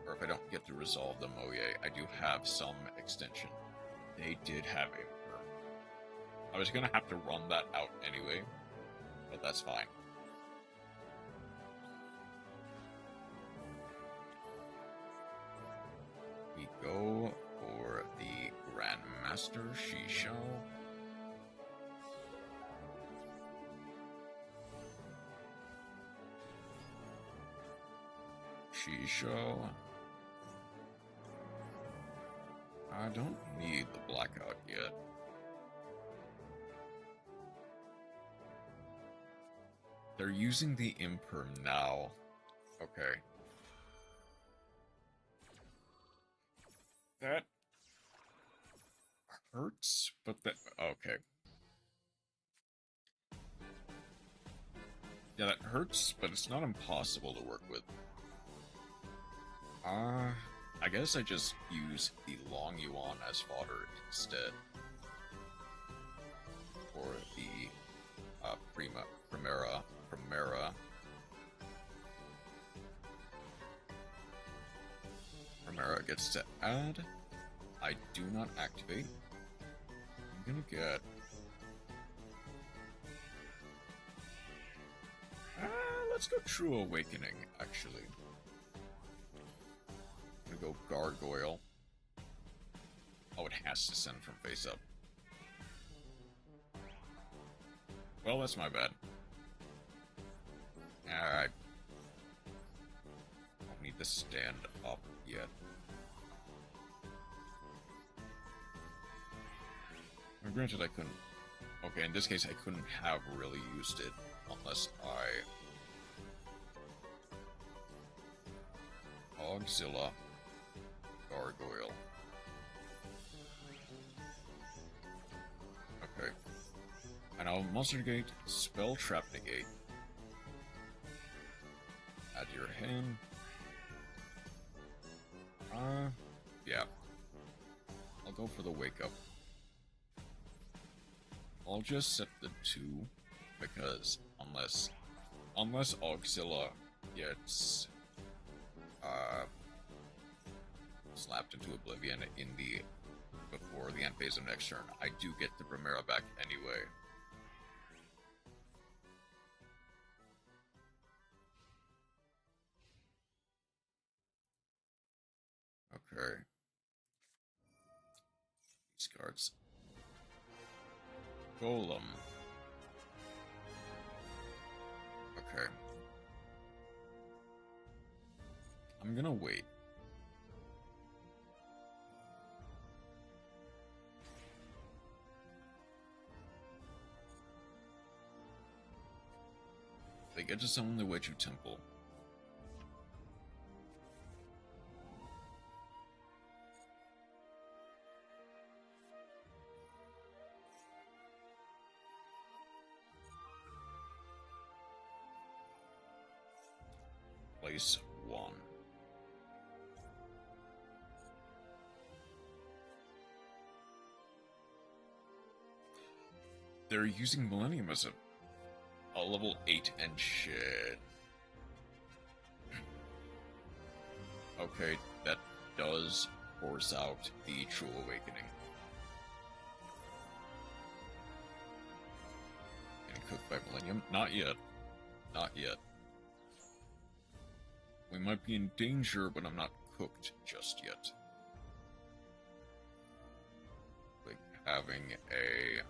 S1: Or if I don't get to resolve the Moye, I do have some extension. They did have a... I was gonna have to run that out anyway, but that's fine. We go for the Grandmaster Shisho. Shisho. I don't need the blackout yet. They're using the Imperm now. Okay. That hurts, but that... Okay. Yeah, that hurts, but it's not impossible to work with. I guess I just use the Long Yuan as fodder instead. For the, Primera. Primera gets to add. I do not activate. I'm gonna get... let's go True Awakening, actually. I'm gonna go Gargoyle. Oh, it has to send from face up. Well, that's my bad. Alright. Don't need to stand up yet. granted, I couldn't... Okay, in this case, I couldn't have really used it unless I... Auxilla Gargoyle. Okay. And now Monster Negate, Spell Trap Negate. Add to your hand. Yeah. I'll go for the Wake Up. I'll just set the 2, because unless Auxilla gets slapped into oblivion before the end phase of next turn, I do get the Primera back anyway. Okay. These cards. Golem. Okay. I'm gonna wait. They get to summon the Witch of Temple. Place 1. They're using Millennium as a level 8 and shit. Okay, that does force out the True Awakening. Getting cooked by Millennium? Not yet. Not yet. We might be in danger, but I'm not cooked just yet. Like having a...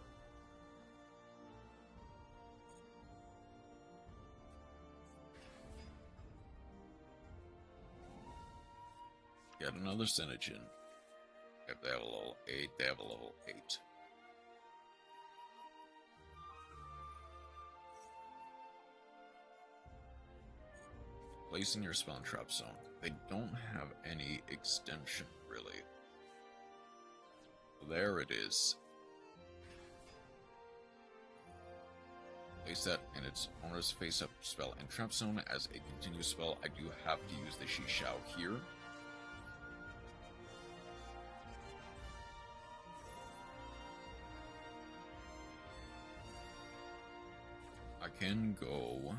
S1: Yet another Synogen. If they have a level 8, they have a level 8. Place in your spell and trap zone. They don't have any extension, really. There it is. Place that in its owner's face-up spell and trap zone as a continuous spell. I do have to use the Shishao here. I can go...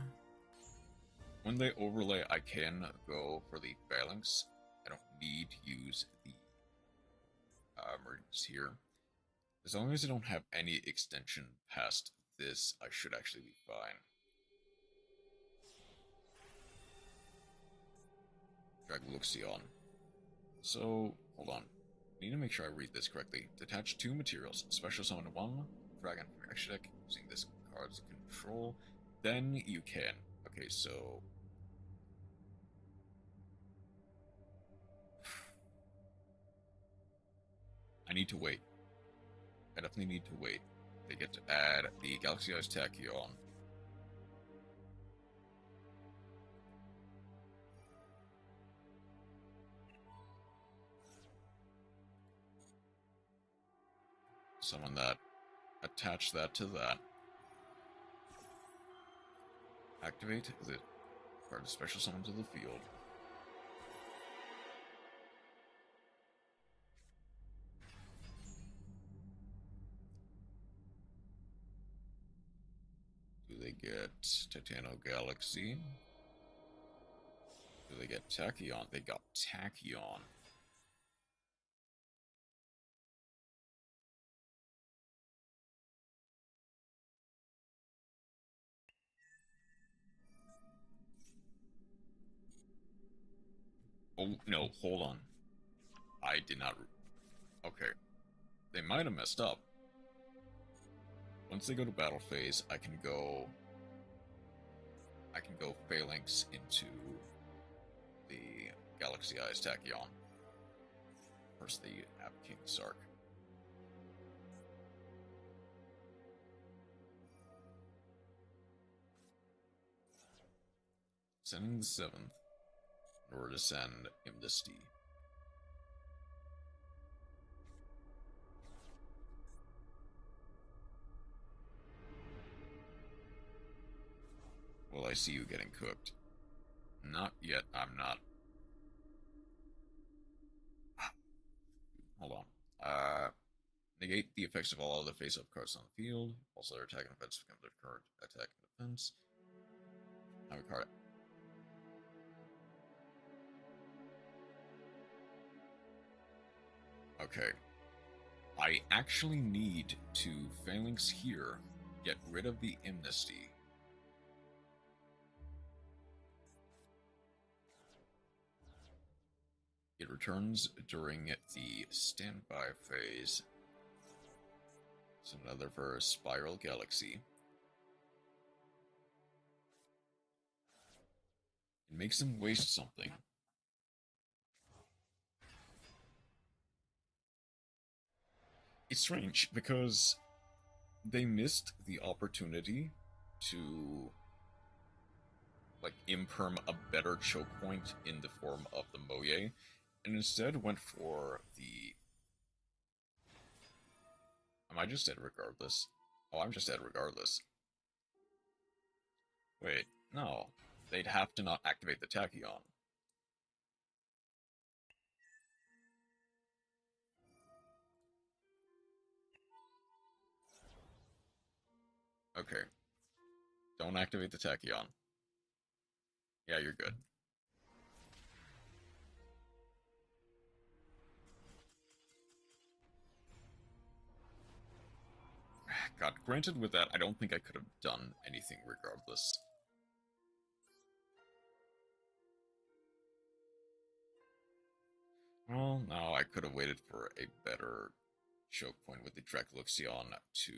S1: When they overlay, I can go for the Phalanx. I don't need to use the emergence here. As long as I don't have any extension past this, I should actually be fine. Drag Luxion. So, hold on. I need to make sure I read this correctly. Detach 2 materials. Special summon 1 dragon from your extra deck using this card's control. Then you can. Okay, so... I need to wait. I definitely need to wait. They get to add the Galaxy Eyes Tachyon. Summon that. Attach that to that. Activate the card special summon to the field. Do they get Titano Galaxy? Do they get Tachyon? They got Tachyon. Oh, no, hold on. I did not... Okay. They might have messed up. Once they go to battle phase, I can go Phalanx into the Galaxy Eyes Tachyon. First, the App King Sark. Sending the 7th in order to send Amnesty. Well, I see you getting cooked. Not yet, I'm not. Hold on. Negate the effects of all other face-up cards on the field. Also, their attack and defense become their current attack and defense. Now we card it. Okay. I actually need to Phalanx here, get rid of the Amnesty. It returns during the standby phase. It's another for Spiral Galaxy. It makes them waste something. It's strange because they missed the opportunity to imperm a better choke point in the form of the Moye, and instead went for the... Am I just dead regardless? Oh, I'm just dead regardless. Wait, no. They'd have to not activate the Tachyon. Okay. Don't activate the Tachyon. Yeah, you're good. God, granted with that, I don't think I could have done anything regardless. Well, no, I could have waited for a better choke point with the Dracoluxion to...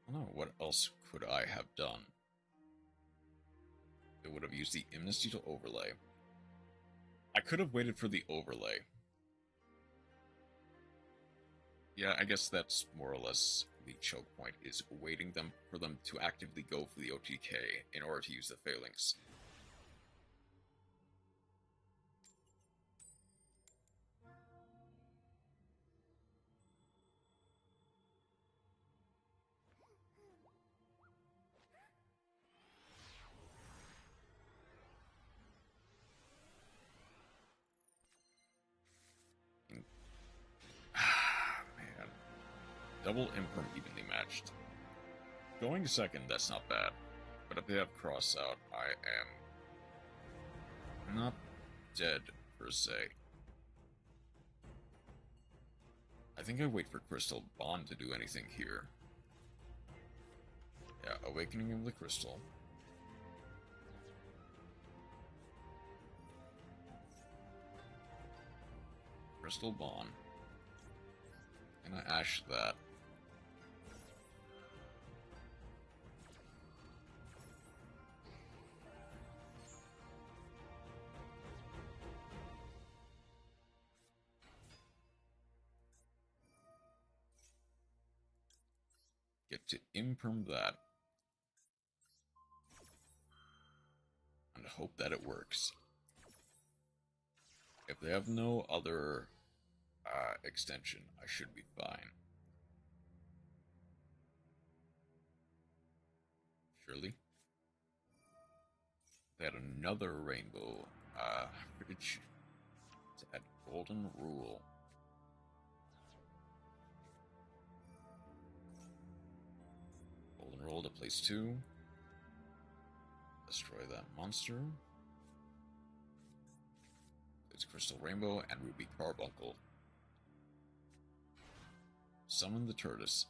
S1: I don't know, what else could I have done? It would have used the Amnesty to overlay. I could have waited for the overlay. Yeah, I guess that's more or less the choke point, is waiting for them to actively go for the OTK in order to use the Phalanx. Man. Double imperm evenly matched. Going second, that's not bad. But if they have cross out, I am not dead, per se. I think I wait for Crystal Bond to do anything here. Yeah, Awakening of the Crystal. Crystal Bond. And I ash that. Get to imperm that. And hope that it works. If they have no other extension, I should be fine. Surely. They had another rainbow bridge to add golden rule. Golden rule to place 2. Destroy that monster. It's Crystal Rainbow and Ruby Carbuncle. Summon the Tortoise.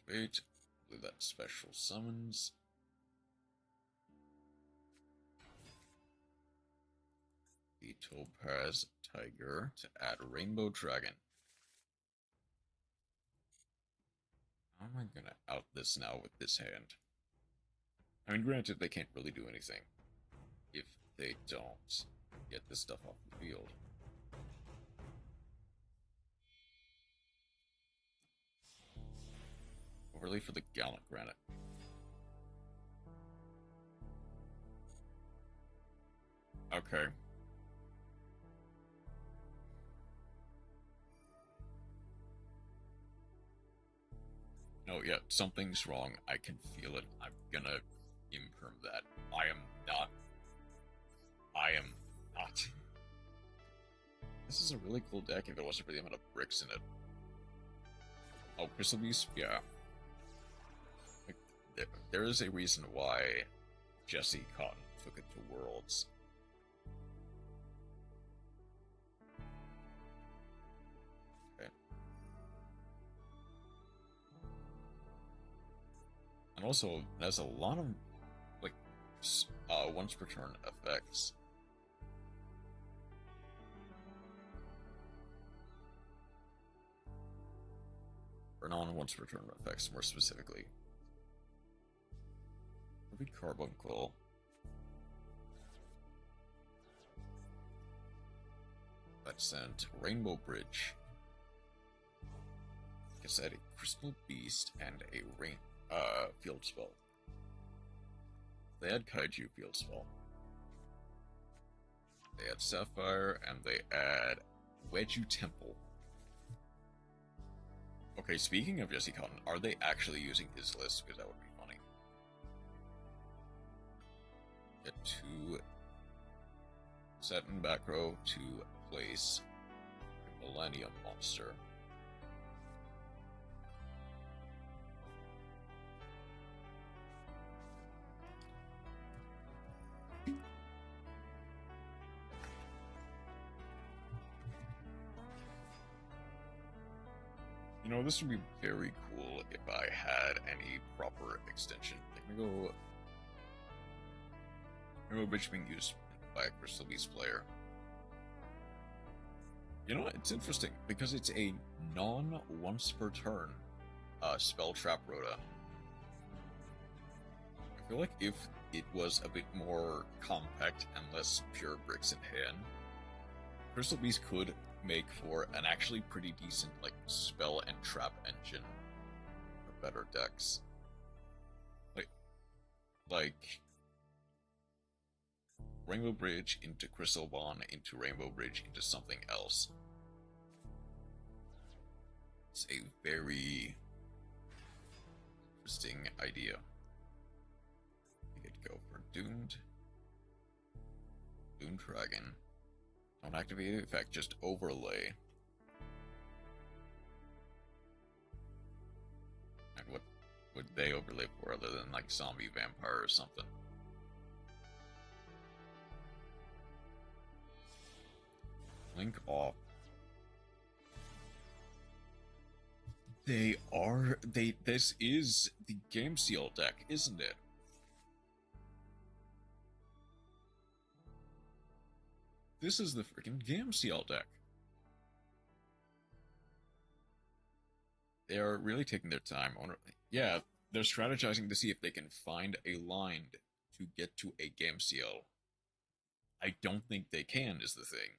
S1: Activate. With that special summons. The Topaz Tiger to add Rainbow Dragon. How am I gonna out this now with this hand? I mean, granted, they can't really do anything if they don't get this stuff off the field. overlay for the gallant granite. Okay. No, yeah, something's wrong. I can feel it. I'm gonna imperm that. I am not. This is a really cool deck if it wasn't for the amount of bricks in it. Oh, Crystal Beast? Yeah. Like, there is a reason why Jesse Cotton took it to Worlds. Okay. And also, there's a lot of, like, once per turn effects. Or non-once per turn effects, more specifically. Maybe Carbuncle. Let's send Rainbow Bridge. Like I said, a Crystal Beast and a Field Spell. They had Kaiju Field Spell. They had Sapphire, and they add Wedju Temple. Okay, speaking of Jesse Cotton, are they actually using his list? Because that would be funny. Get 2 set in back row to place a Millennium Monster. You know, this would be very cool if I had any proper extension. Like, Rainbow Bridge being used by a Crystal Beast player. You know what? It's interesting because it's a non-once per turn spell trap Rhoda. I feel like if it was a bit more compact and less pure bricks in hand, Crystal Beast could make for an actually pretty decent like spell and trap engine for better decks. Like Rainbow Bridge into Crystal Bond into Rainbow Bridge into something else. It's a very interesting idea. You could go for Doomed Dragon. Don't activate it, in fact, just overlay. And what would they overlay for other than like zombie vampire or something? Link off. This is the Game Seal deck, isn't it? This is the freaking Game Seal deck. They are really taking their time. Yeah, they're strategizing to see if they can find a line to get to a Game Seal. I don't think they can, is the thing.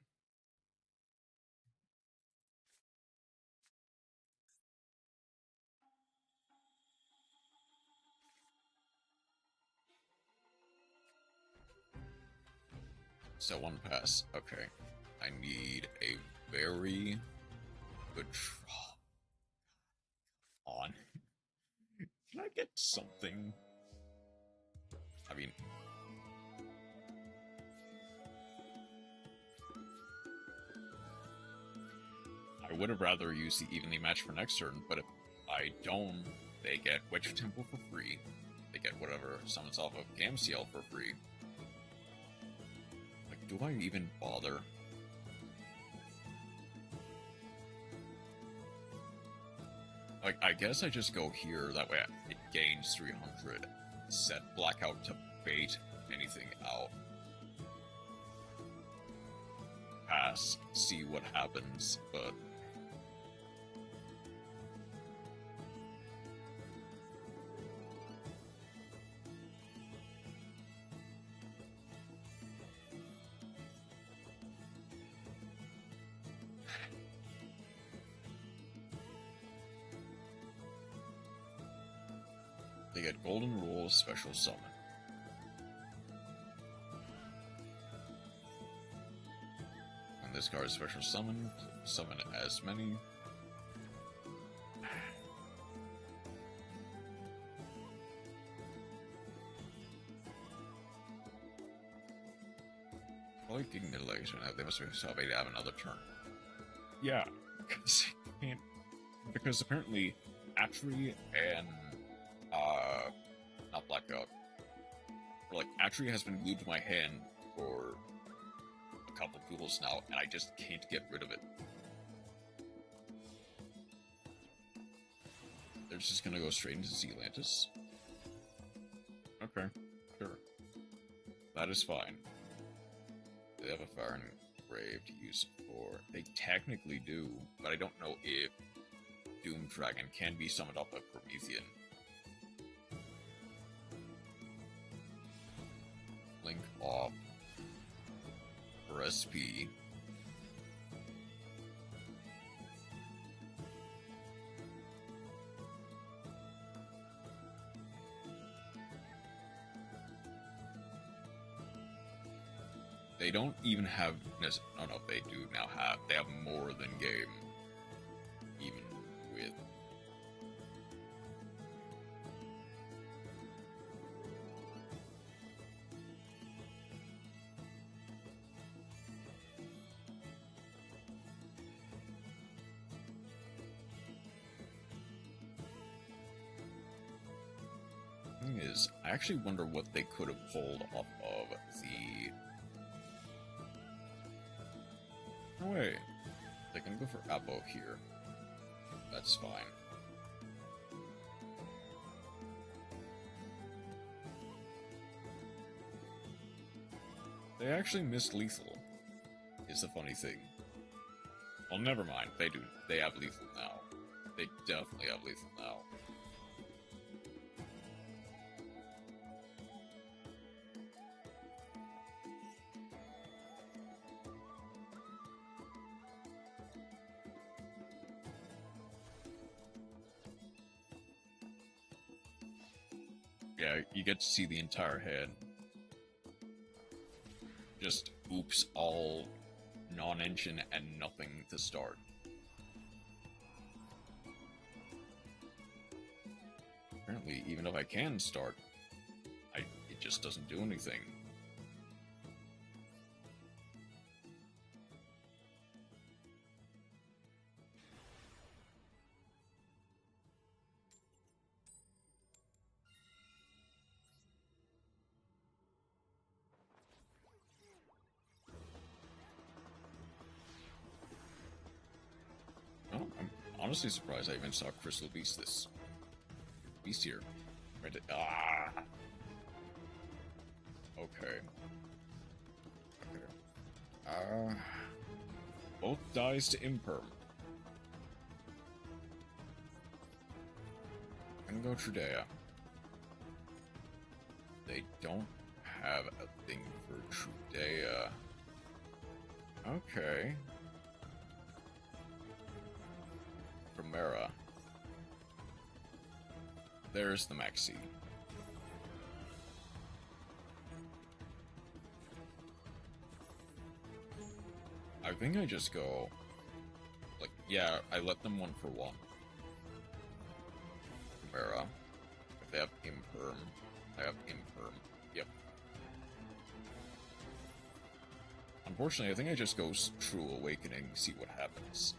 S1: So 1 pass. Okay. I need a very good draw. On. Can I get something? I mean... I would have rather used the evenly match for next turn, but if I don't, they get Wedge Temple for free. They get whatever summons off of Game Seal for free. Like, do I even bother? Like, I guess I just go here, that way it gains 300. Set Blackout to bait anything out. Pass, see what happens, but... They get Golden Rule Special Summon. On this card, Special Summon, summon as many. Probably kicking middle legs right now. They must be so happy to have another turn. Yeah, because apparently Atri and not Blackout. Like Atri has been glued to my hand for a couple of duels now, and I just can't get rid of it. They're just gonna go straight into Zealantis. Okay, sure. That is fine. They have a Fire Grave to use for. They technically do, but I don't know if Doom Dragon can be summoned off of Promethean. Link off for SP. They don't even have. Oh no, they do now have. They have more than game. Even with. Thing is, I actually wonder what they could have pulled off of the. No way. They can go for Apo here. That's fine. They actually missed lethal. Is the funny thing. Well, never mind. They do. They have lethal now. They definitely have lethal now. Yeah, you get to see the entire head. Just oops, all non-engine and nothing to start. Apparently, even if I can start, it just doesn't do anything. I'm honestly surprised I even saw Crystal Beast this. Beast here. Right. Okay. Okay. Both dies to Imperm. I'm gonna go Trudea. They don't have a thing for Trudea. Okay. Primera. There's the Maxi. I think I just go... Like, yeah, I let them 1-for-1. Primera. If they have Imperm, I have Imperm. Yep. Unfortunately, I think I just go True Awakening, see what happens.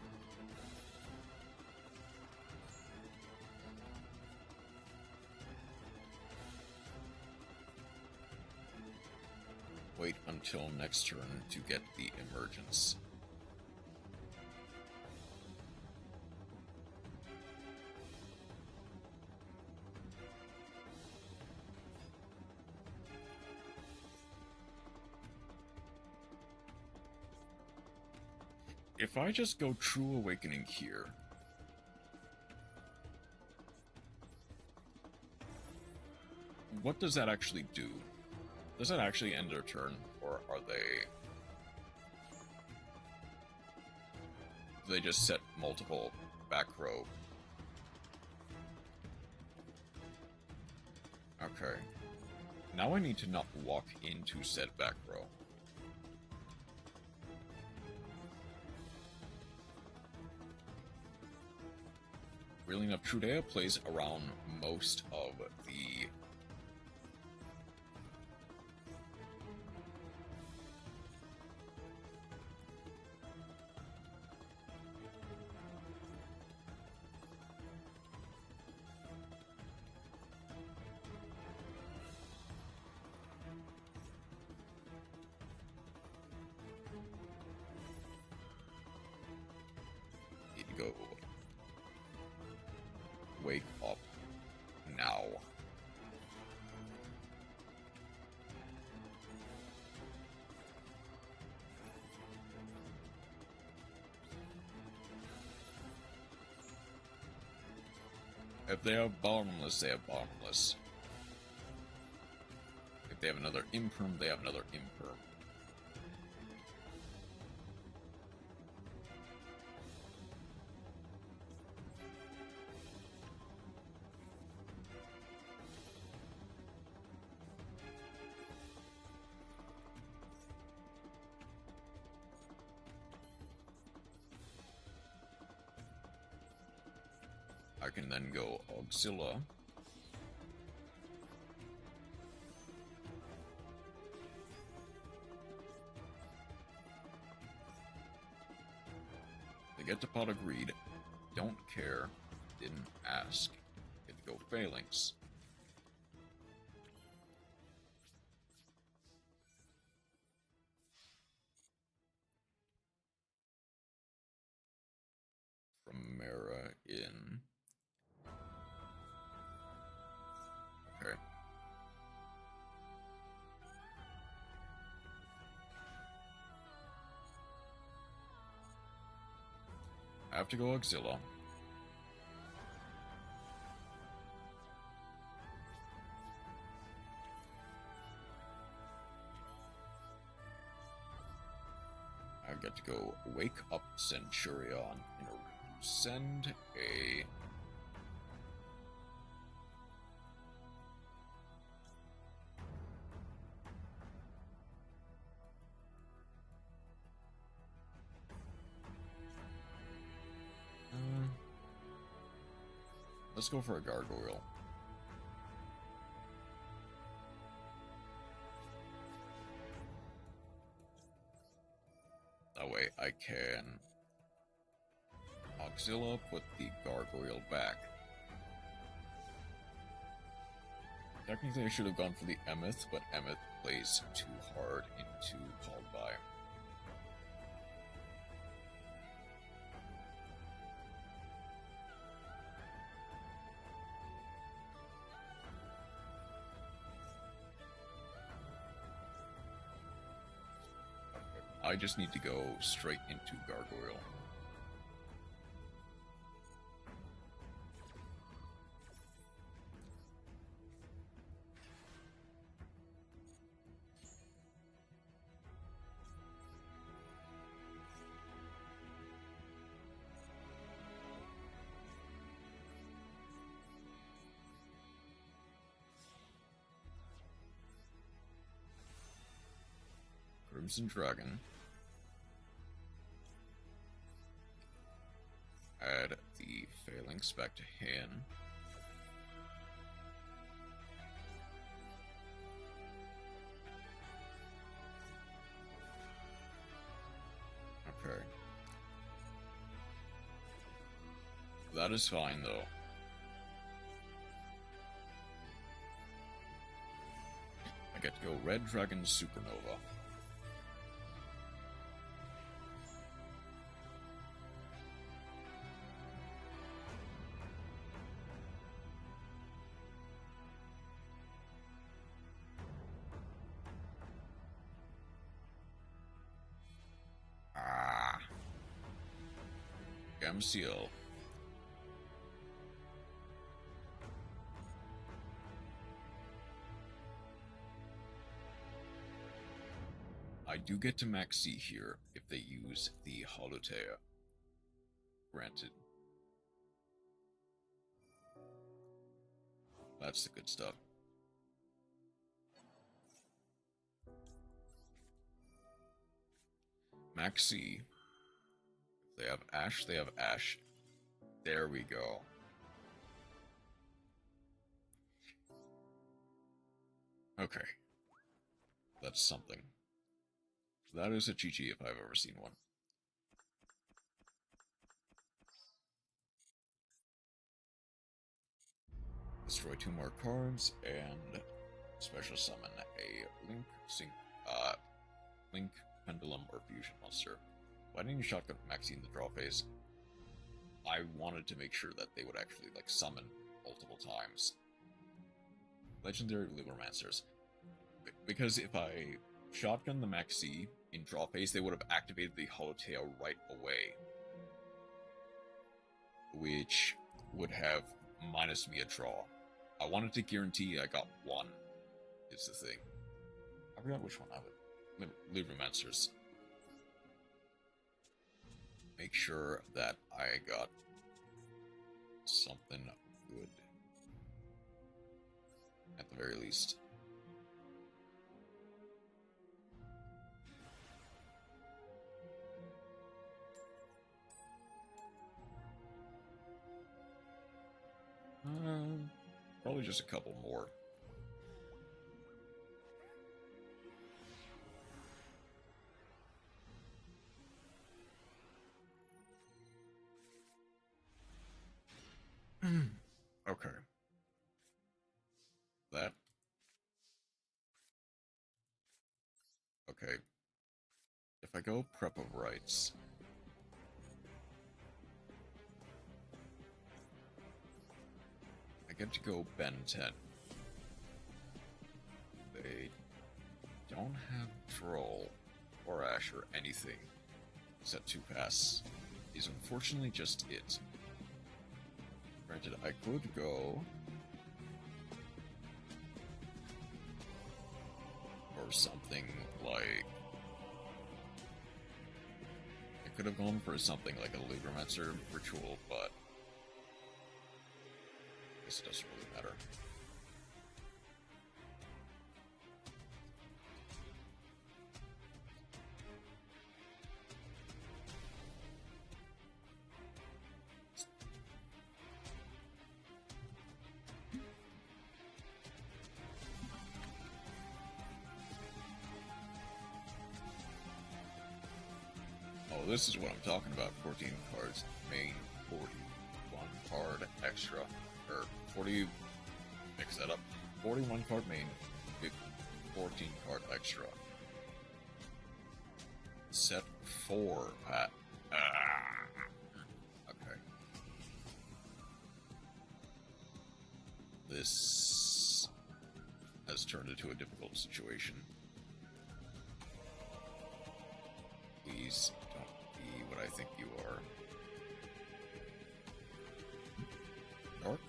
S1: Wait until next turn to get the emergence. If I just go True Awakening here... What does that actually do? Does that actually end their turn, or are they... Do they just set multiple back row? Okay. Now I need to not walk into said back row. Really enough, Trudea plays around most of the... Need to go... Wake up now. If they have bottomless, they have bottomless. If they have another imperm, they have another imperm. I can then go Auxilla. They get to pot agreed. Don't care. Didn't ask. Get to go Phalanx. From Mara in. Okay. I have to go Auxilla. I get to go Wake Up Centurion in order to send a... Let's go for a gargoyle. That way I can Auxilla, put the gargoyle back. Technically I should have gone for the Emeth, but Emeth plays too hard into Called By. I just need to go straight into Gargoyle. Crimson Dragon. Add the Phalanx back to hand. Okay. That is fine, though. I get to go Red Dragon Supernova. MCL. I do get to max C here if they use the Holotea. Granted. That's the good stuff. Maxi. They have Ash, they have Ash. There we go. Okay. That's something. That is a GG if I've ever seen one. Destroy 2 more cards and special summon a Link Pendulum or Fusion monster. Why didn't you shotgun Maxi in the draw phase? I wanted to make sure that they would actually like summon multiple times. Legendary Libromancers. Because if I shotgun the Maxi in draw phase, they would have activated the Holotail right away. Which would have minus me a draw. I wanted to guarantee I got 1, is the thing. I forgot which one I would. Libromancers. Make sure that I got something good. At the very least. Probably just a couple more. Okay. That. Okay. If I go Prep of Rights. I get to go Ben 10. They don't have Troll or Ash or anything. Set 2 pass is unfortunately just it. Granted, I could go for something like... I could have gone for something like a Libromancer Ritual, but I guess it doesn't really matter. This is what I'm talking about. 14 cards main, 41 card extra, or 40, mix that up, 41 card main, 14 card extra. Set 4, Pat. Okay. This has turned into a difficult situation. Please don't be what I think you are. Dark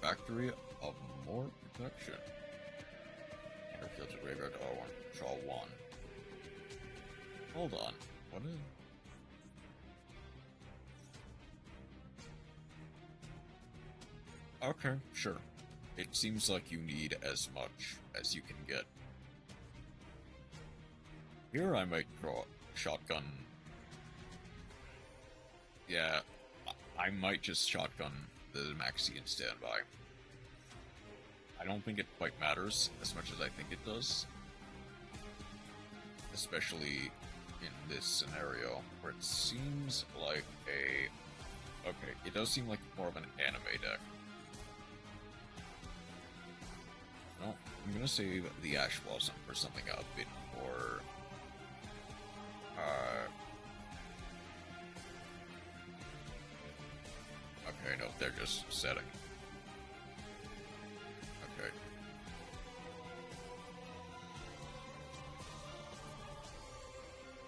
S1: Factory of More Protection. Interfield to graveyard, draw 1. Hold on. What is... Okay, sure. It seems like you need as much as you can get. Here I might draw shotgun. Yeah, I might just shotgun the Maxi and stand by. I don't think it quite matters as much as I think it does. Especially in this scenario, where it seems like a... Okay, it does seem like more of an anime deck. Well, I'm gonna save the Ash Blossom for something a bit more... Okay, no, they're just setting. Okay.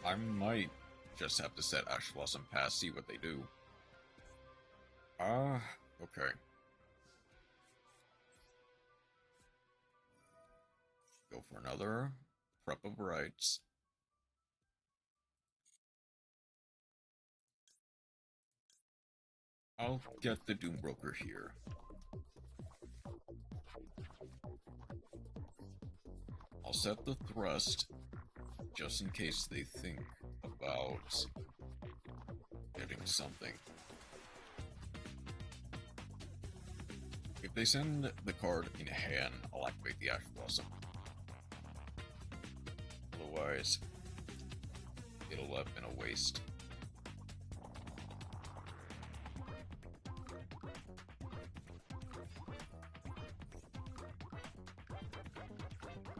S1: I might just have to set Ash Blossom past, see what they do. Okay. Go for another Prep of Rights. I'll get the Doombroker here. I'll set the Thrust, just in case they think about about getting something. If they send the card in hand, I'll activate the Ash Blossom. Otherwise, it'll have been a waste.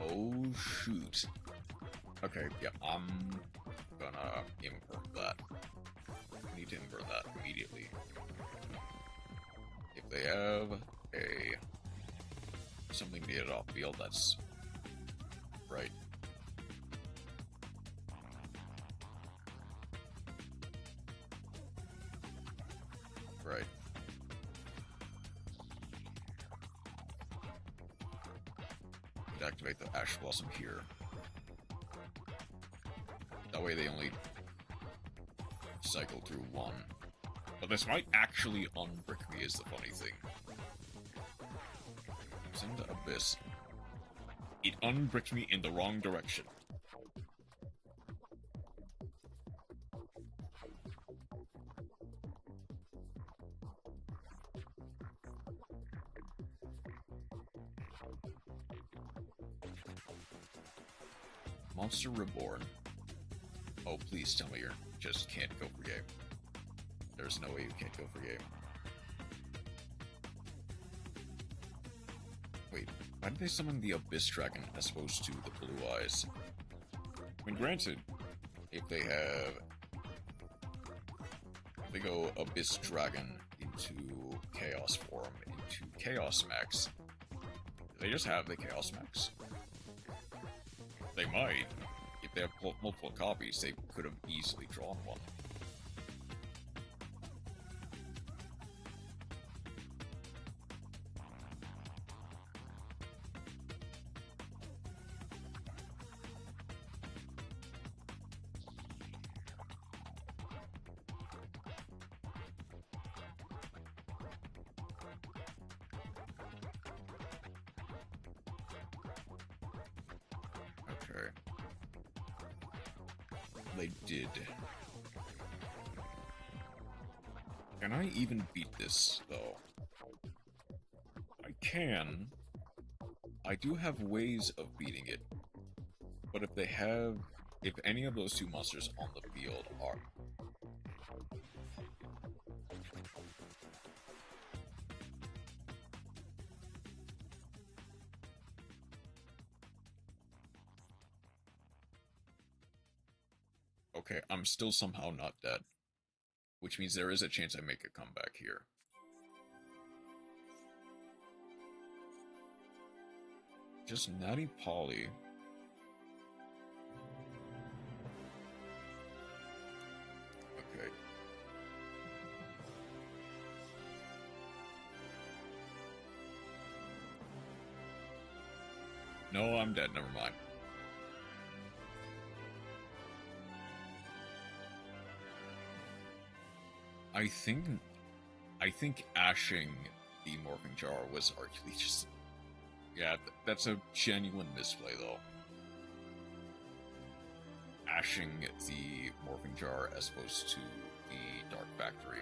S1: Oh, shoot. Okay, yeah, I'm gonna invert that. I need to invert that immediately. If they have something needed off field, that's right. Right. Could activate the Ash Blossom here. That way they only cycle through one. But this might actually unbrick me is the funny thing. Send the Abyss. It unbricked me in the wrong direction. Monster Reborn. Oh, please tell me you just can't go for game. There's no way you can't go for game. Wait, why did they summon the Abyss Dragon as opposed to the Blue Eyes? I mean, granted, if they go Abyss Dragon into Chaos form, into Chaos Max, they just have the Chaos Max. They might. If they have multiple copies, they could have easily drawn one. Okay. They did. Can I even beat this, though? I can. I do have ways of beating it. But if any of those two monsters on the field are... Okay, I'm still somehow not dead. Which means there is a chance I make a comeback here. Just Natty Polly. Okay. No, I'm dead, never mind. I think ashing the Morphing Jar was arguably just... Yeah, that's a genuine misplay, though. Ashing the Morphing Jar as opposed to the Dark Factory.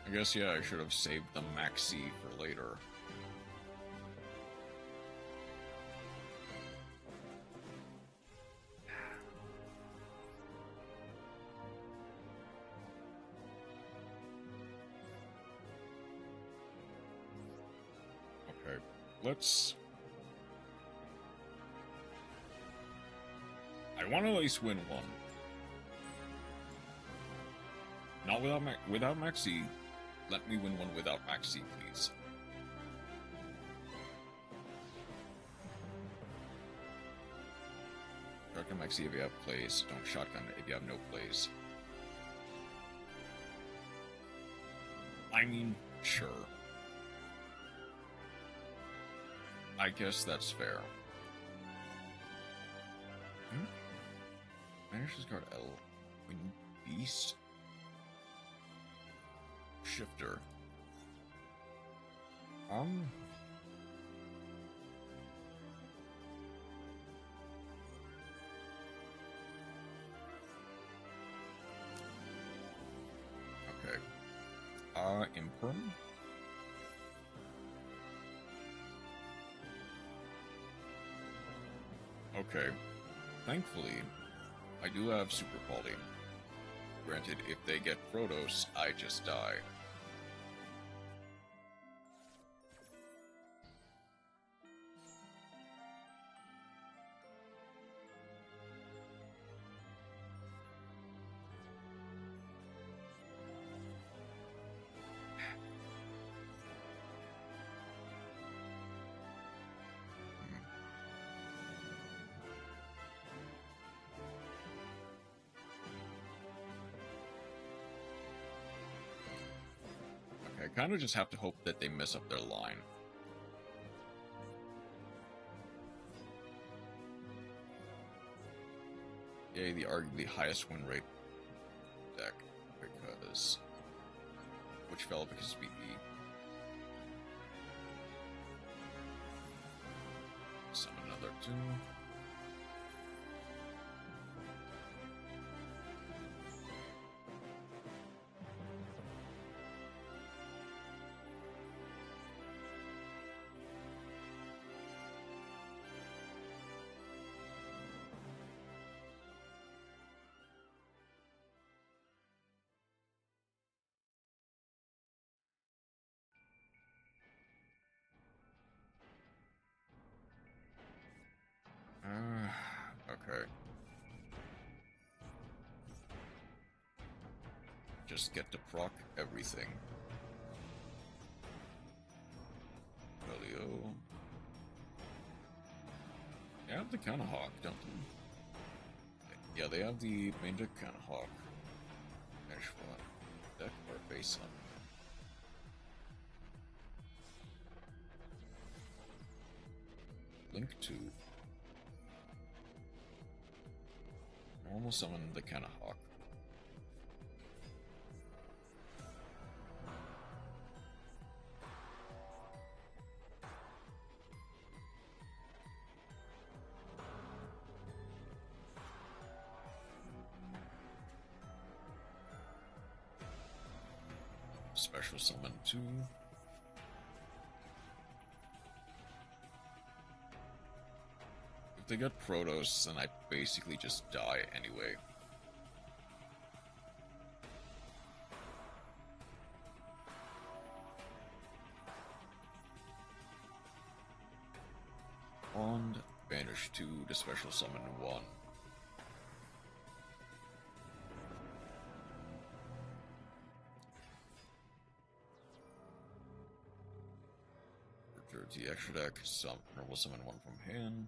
S1: I guess, yeah, I should have saved the Maxi for later. Okay, let's... I want to at least win one. Not without Maxi. Let me win one without Maxi, please. Shotgun Maxi if you have plays. Don't shotgun if you have no plays. I mean, sure. I guess that's fair. Manage to discard L. When Beast. Shifter. Okay. Imperm? Okay. Thankfully, I do have super quality. Granted, if they get Protos, I just die. I kind of just have to hope that they mess up their line. Yay, the arguably highest win rate deck, because... which fell because of BE. Summon another 2. Okay. Just get to proc everything. Elio. They have the Kanahawk, don't they? Yeah, they have the main deck Kanahawk. Finish one. Deck or face up. Link 2. Normal summon the Kanahawk. Special summon 2. If they get Protos, then I basically just die anyway. Bond, banish 2 to special summon 1. The extra deck, normal summon 1 from hand.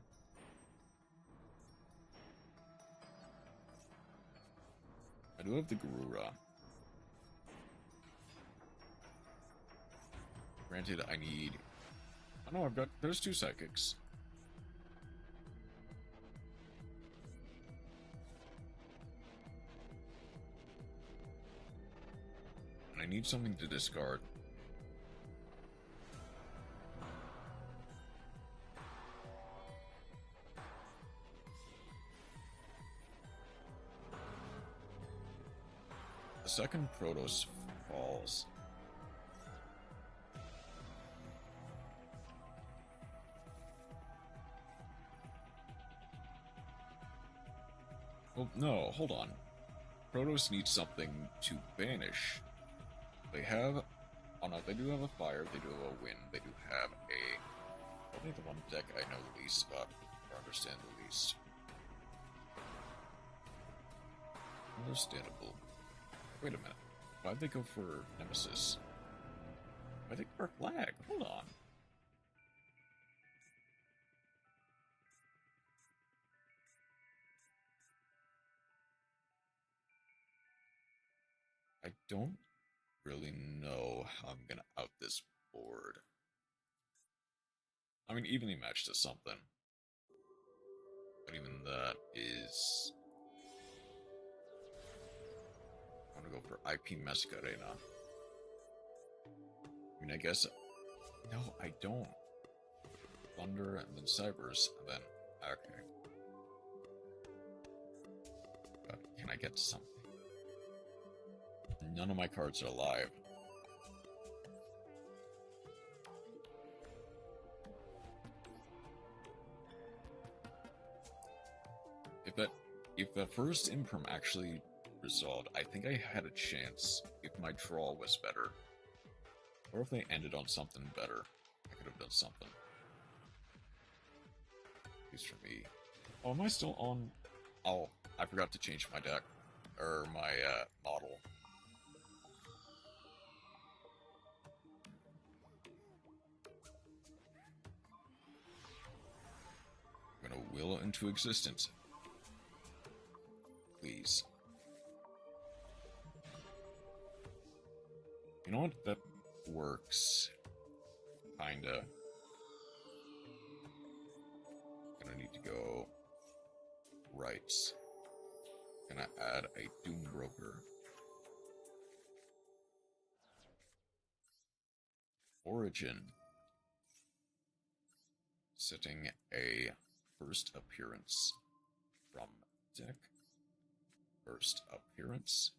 S1: I do have the Garura. Granted, I need... Oh no, there's 2 psychics. And I need something to discard. The second Protos falls. Well, no, hold on. Protos needs something to banish. They have... Oh no, they do have a fire, they do have a wind, they do have a... Probably the one deck I know the least about, or understand the least. Understandable. Wait a minute. Why'd they go for Nemesis? Why'd they go for Flag? Hold on. I don't really know how I'm gonna out this board. I mean, evenly matched is something. But even that is... I'm gonna go for IP Mascarena. I mean, I guess... No, I don't. Thunder, and then Cybers, and then... Okay. But can I get something? None of my cards are alive. If the first Imprim actually resolved, I think I had a chance if my draw was better. Or if they ended on something better. I could have done something. At least for me. Oh, am I still on? Oh, I forgot to change my deck. Or my model. I'm gonna will it into existence. Please. You know what? That works. Kinda. Gonna need to go right. Gonna add a Doom Broker. Origin. Setting a first appearance from deck. First appearance.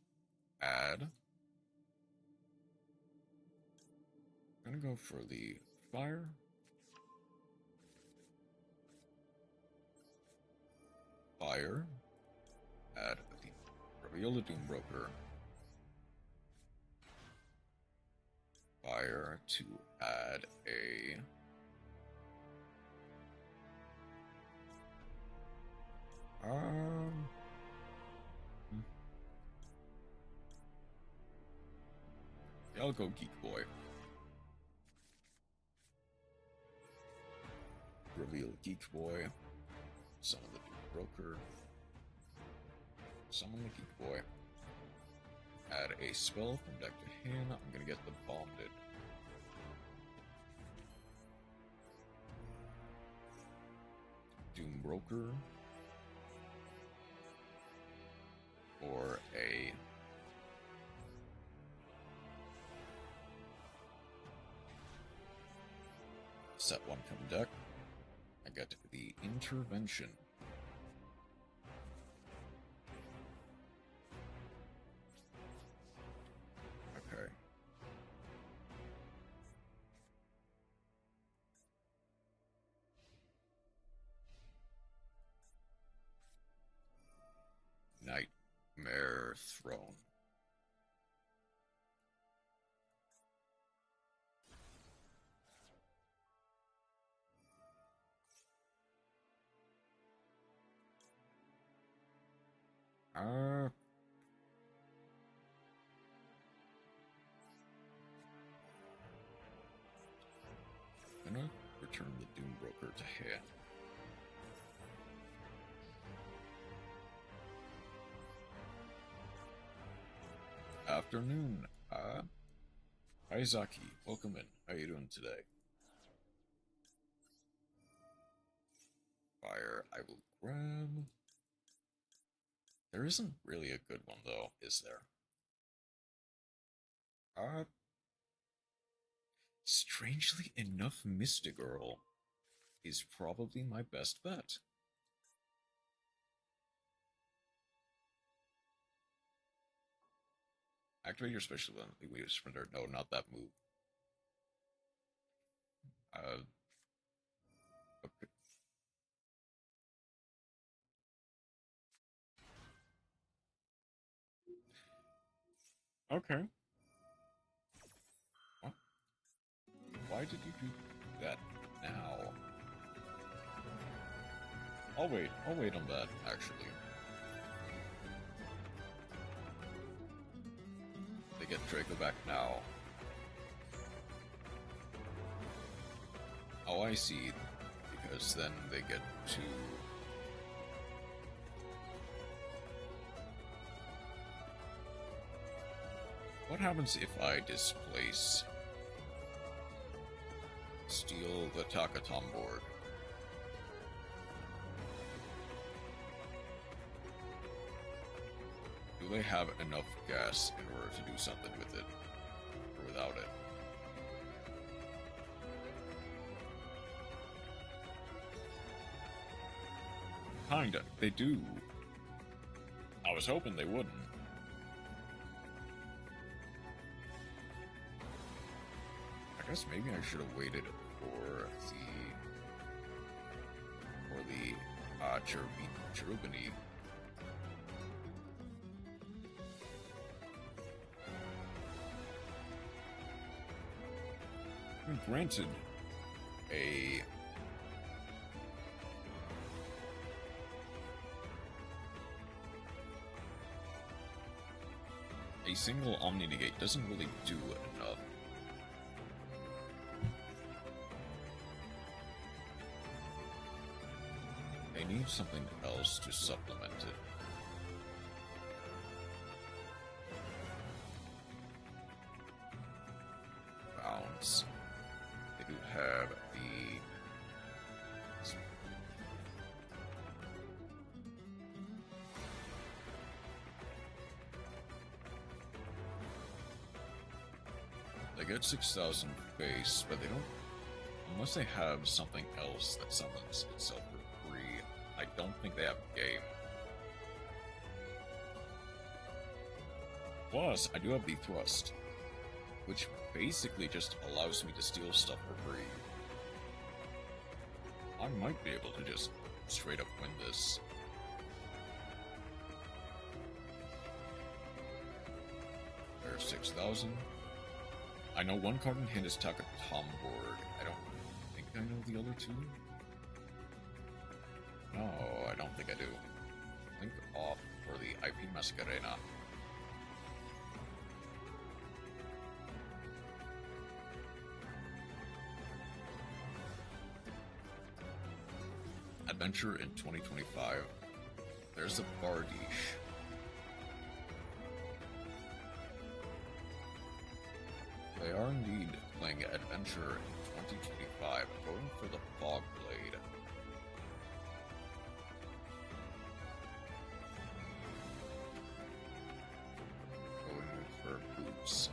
S1: Add. I'm gonna go for the fire. Fire. Add the reveal the Doom Broker. Fire to add a yeah, I'll go Geek Boy. Reveal Geek Boy. Summon the Doom Broker. Summon the Geek Boy. Add a spell from deck to hand. I'm gonna get the Bonded. Doom Broker. Or a set one from deck. I get the Intervention. Okay. Nightmare Throne. Gonna return the Doom Broker to hand. Afternoon. Hi Zaki, welcome in. How you doing today? Fire, I will grab. There isn't really a good one though, is there? Strangely enough, Mystigirl is probably my best bet. Activate your special ability, Wave Sprinter. No, not that move. Okay. Okay. What? Why did you do that now? I'll wait on that, actually. I think get Draco back now. Oh, I see. Because then they get to... What happens if I displace... Steal the Takatom board? Do they have enough gas in order to do something with it? Or without it? Kinda. They do. I was hoping they wouldn't. I guess maybe I should have waited for the Cherubini. Granted, a single Omni Negate doesn't really do enough. They need something else to supplement it. Bounce. They do have the... They get 6,000 base, but they don't... Unless they have something else that summons itself for free, I don't think they have game. Plus, I do have the Thrust, which basically just allows me to steal stuff for free. I might be able to just straight up win this. There's 6,000. I know one card in hand is Takatom board. I don't think I know the other two. No, I don't think I do. Link off for the IP Mascarena. Adventure in 2025. There's a Bardiche. They are indeed playing Adventure in 2025, going for the Fog Blade. Going for Boots.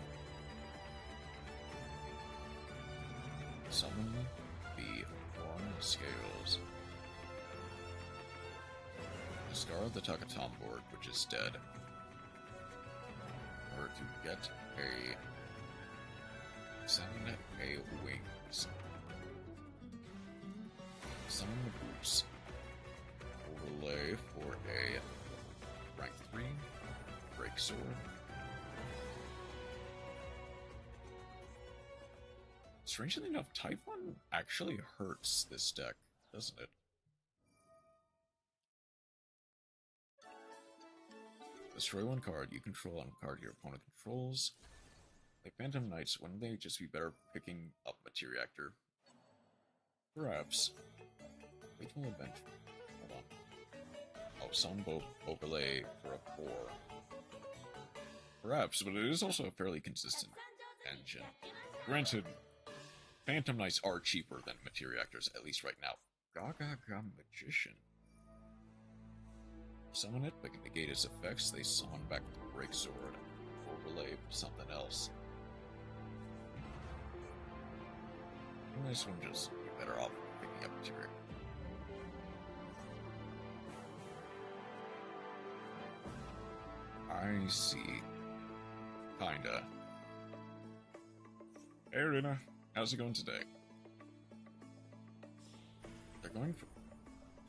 S1: Summon the Form Scales. Discard the Takatom board, which is dead. In order to get a... Summon a Wings. Summon the Boots. Overlay for a rank 3 Break Sword. Strangely enough, Typhon actually hurts this deck, doesn't it? Destroy one card you control on a card your opponent controls. Like Phantom Knights, wouldn't they just be better picking up Materiactor? Perhaps. Faithful Adventure. Hold on. Oh, some overlay for a 4. Perhaps, but it is also a fairly consistent engine. Granted, Phantom Knights are cheaper than Materiactors, at least right now. Gaga Magician. Summon it, but negate its effects, they summon back the Break Sword. Overlay for something else. This one just be better off picking up material. I see. Kinda. Hey, Arena. How's it going today?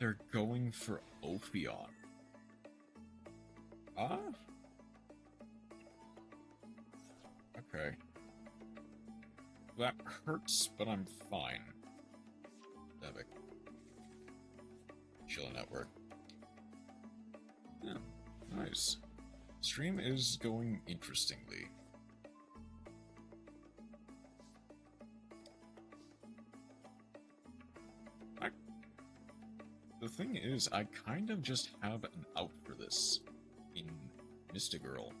S1: They're going for Ophion. Ah? Okay. That hurts, but I'm fine. Epic. Chillin' network. Yeah, nice. Stream is going interestingly. thing is, I kind of just have an out for this in Mystigirl.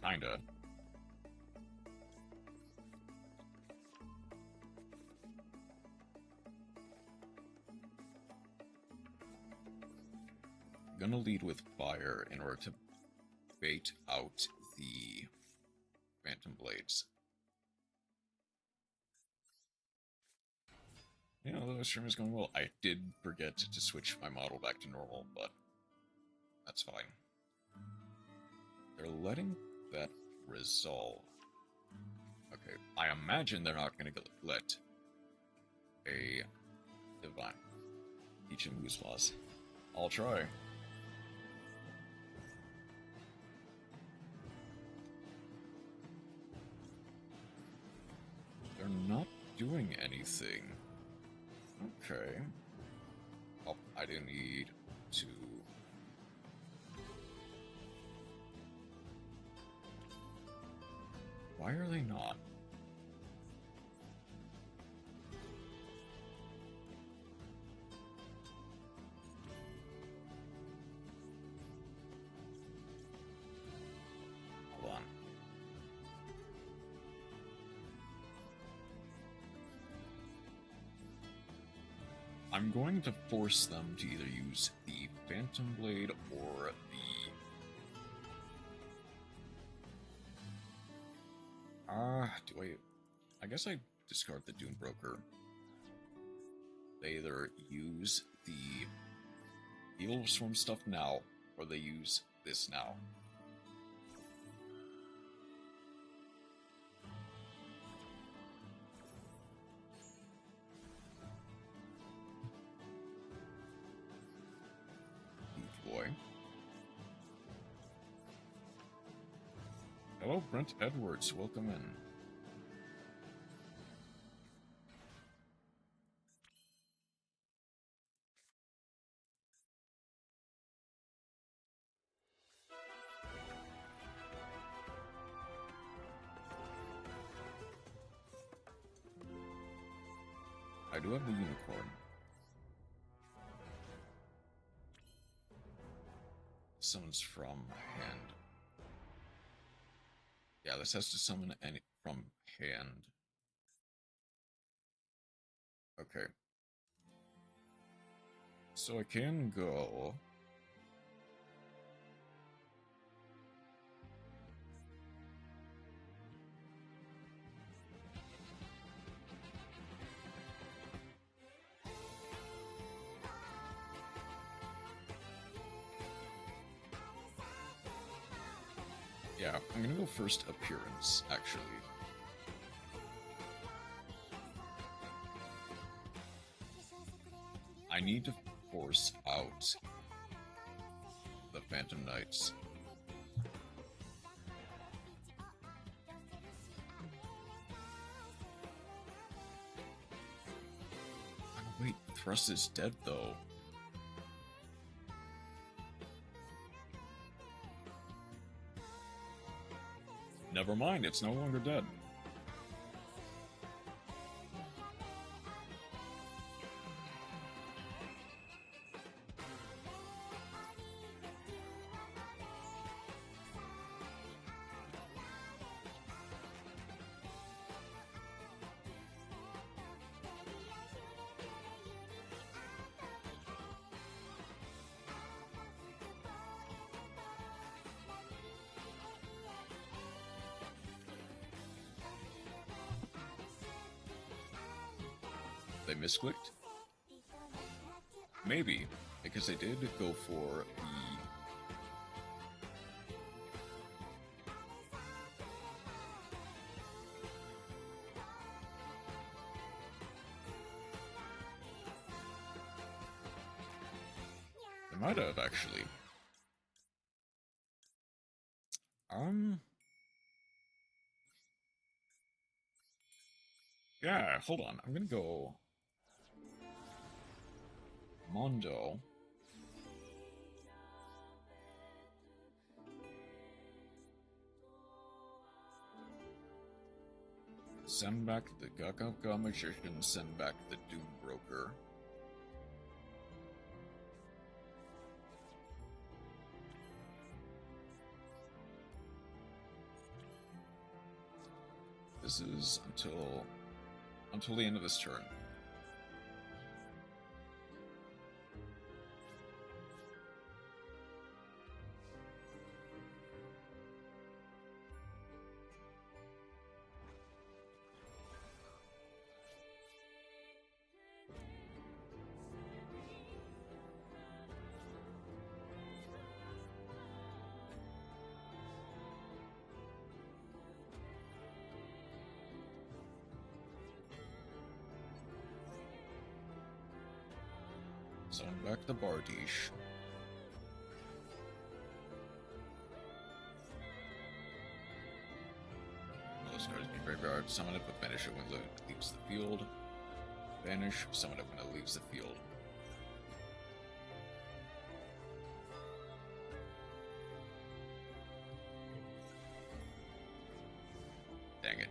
S1: Kinda. I'm gonna lead with fire in order to bait out the Phantom Blades. Yeah, the stream is going well. I did forget to switch my model back to normal, but that's fine. They're letting that resolve. Okay, I imagine they're not going to let a divine teach him Gooseblaws. I'll try. They're not doing anything. Okay. Oh, I didn't need to... Why are they not? Hold on. I'm going to force them to either use the Phantom Blade or the... do I guess I discard the Doom Broker. They either use the Evil Swarm stuff now, or they use this now. Boy. Hello, Brent Edwards. Welcome in. I do have the unicorn. Summons from hand. Yeah, this has to summon any from hand. Okay. So I can go... Yeah, I'm gonna go first appearance, actually. I need to force out the Phantom Knights. Oh, wait, Thrust is dead, though. Never mind, it's no longer dead. They misclicked? Maybe, because they did go for the... They might have, actually. Yeah, hold on. I'm gonna go... Mondo. Send back the Gaga Magician, send back the Doom Broker. This is until the end of this turn. Summon back the Bardiche. Those cards in your graveyard. Summon it, but banish it when it leaves the field. Banish, summon it when it leaves the field. Dang it.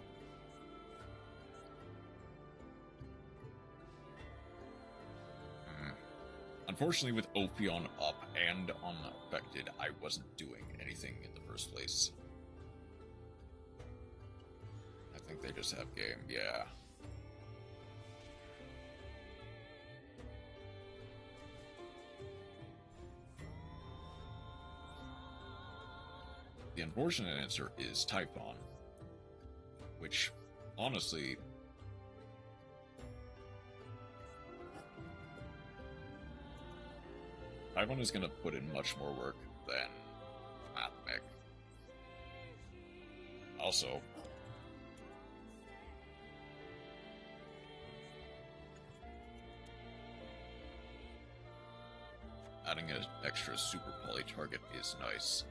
S1: Unfortunately, with Ophion up and unaffected, I wasn't doing anything in the first place. I think they just have game, yeah. The unfortunate answer is Typhon, which, honestly, Typhon is going to put in much more work than Mathmech. Also, adding an extra super poly target is nice.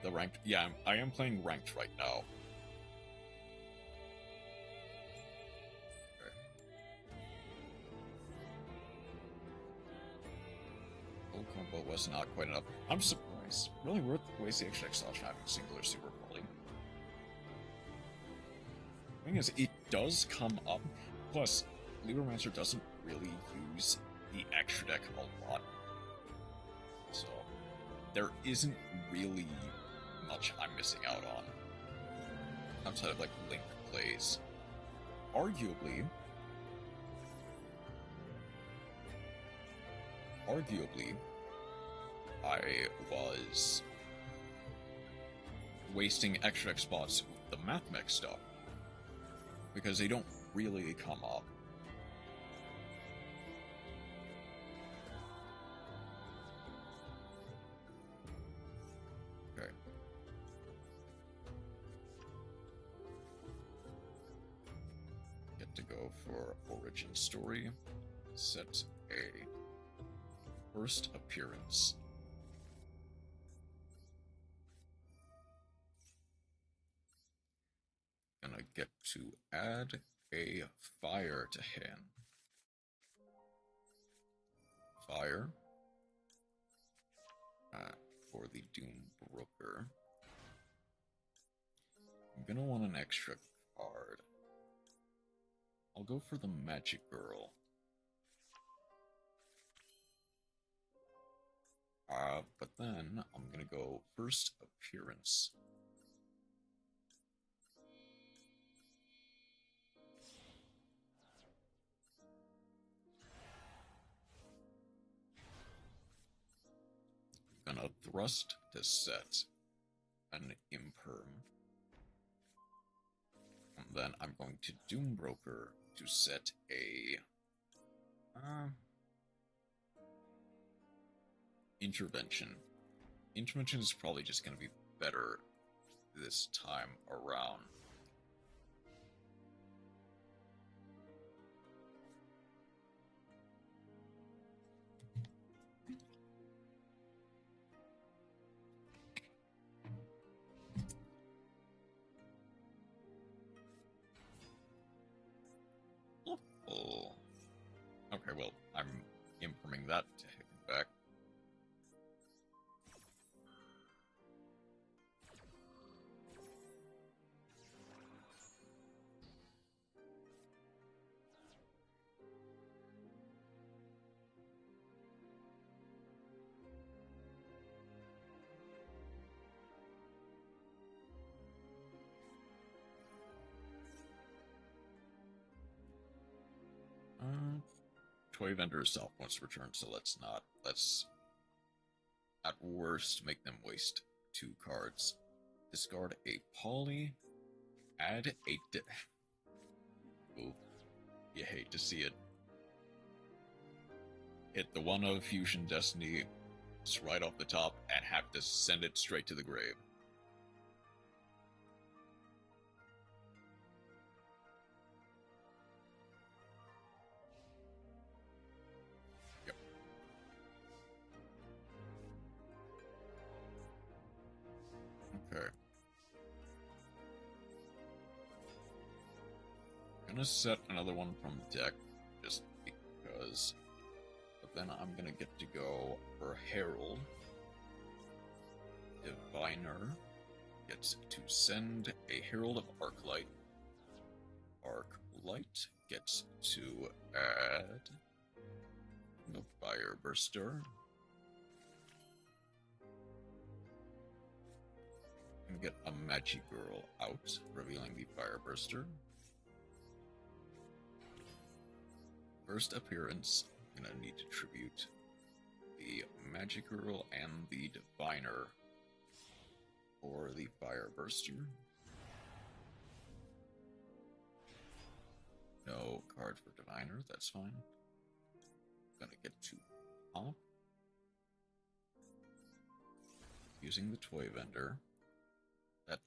S1: The ranked, yeah, I am playing ranked right now. Combo was not quite enough. I'm surprised. Really worth the waste the extra XL having singular super poly. The thing is, it does come up. Plus, Libromancer doesn't really use the extra deck a lot. So, there isn't really much I'm missing out on. Outside of, like, Link plays. Arguably, I was wasting extra X spots with the Mathmech stuff because they don't really come up. Okay. Get to go for origin story. Set a first appearance. And I get to add a fire to hand. Fire. For the Doom Brooker. I'm gonna want an extra card. I'll go for the Magic Girl. But then I'm gonna go first appearance. Gonna thrust to set an imperm. And then I'm going to Doombroker to set a intervention. Intervention is probably just gonna be better this time around. Oh. Okay, well, I'm implementing that to hit back. toy vendor itself wants to return, so let's not. Let's, at worst, make them waste 2 cards. Discard a poly, add a Ooh, you hate to see it. Hit the one of Fusion Destiny just right off the top and have to send it straight to the grave. Yep. Okay. I'm gonna set another one from deck just because. But then I'm gonna get to go for Herald. Diviner gets to send a Herald of Arclight. Arclight gets to add the Fire Burster. And get a Magic Girl out, revealing the Fire Burster. First appearance, I'm gonna need to tribute the Magic Girl and the Diviner for the Fire Burster. No card for Diviner, that's fine. Gonna get to pop. Using the toy vendor. That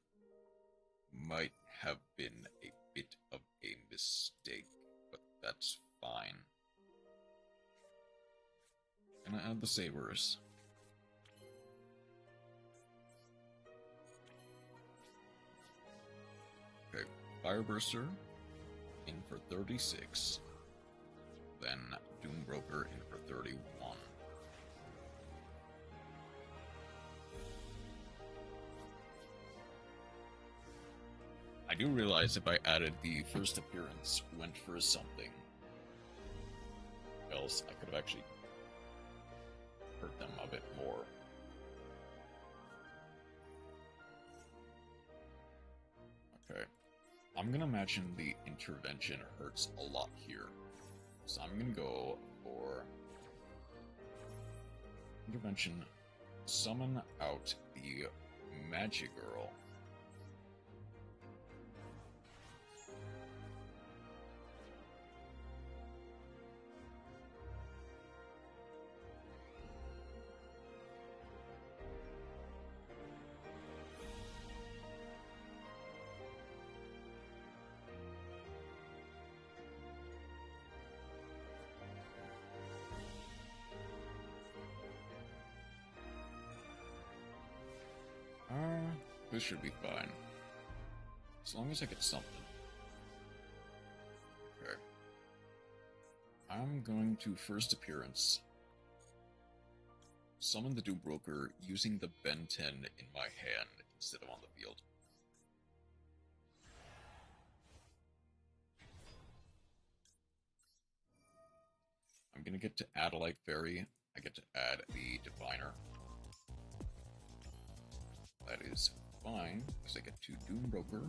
S1: might have been a bit of a mistake, but that's fine. Gonna add the sabers. Okay, Fireburster in for 36. Then Doombroker in for 31. I do realize if I added the first appearance, went for something else, I could have actually hurt them a bit more. Okay. I'm gonna imagine the intervention hurts a lot here. So I'm gonna go for intervention, summon out the Magic Girl. This should be fine. As long as I get something. Okay. I'm going to first appearance summon the Doombroker using the Ben 10 in my hand instead of on the field. I'm gonna get to add a Light Fairy. I get to add the Diviner. That is fine, because I get to Doombroker.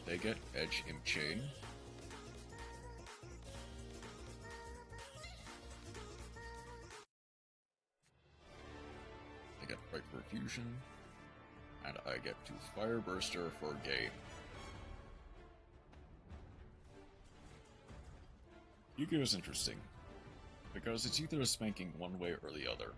S1: They get Edge Imp Chain. I get Fight for Fusion. And I get to Fire Burster for game. Yu-Gi-Oh! Is interesting, because it's either a spanking one way or the other.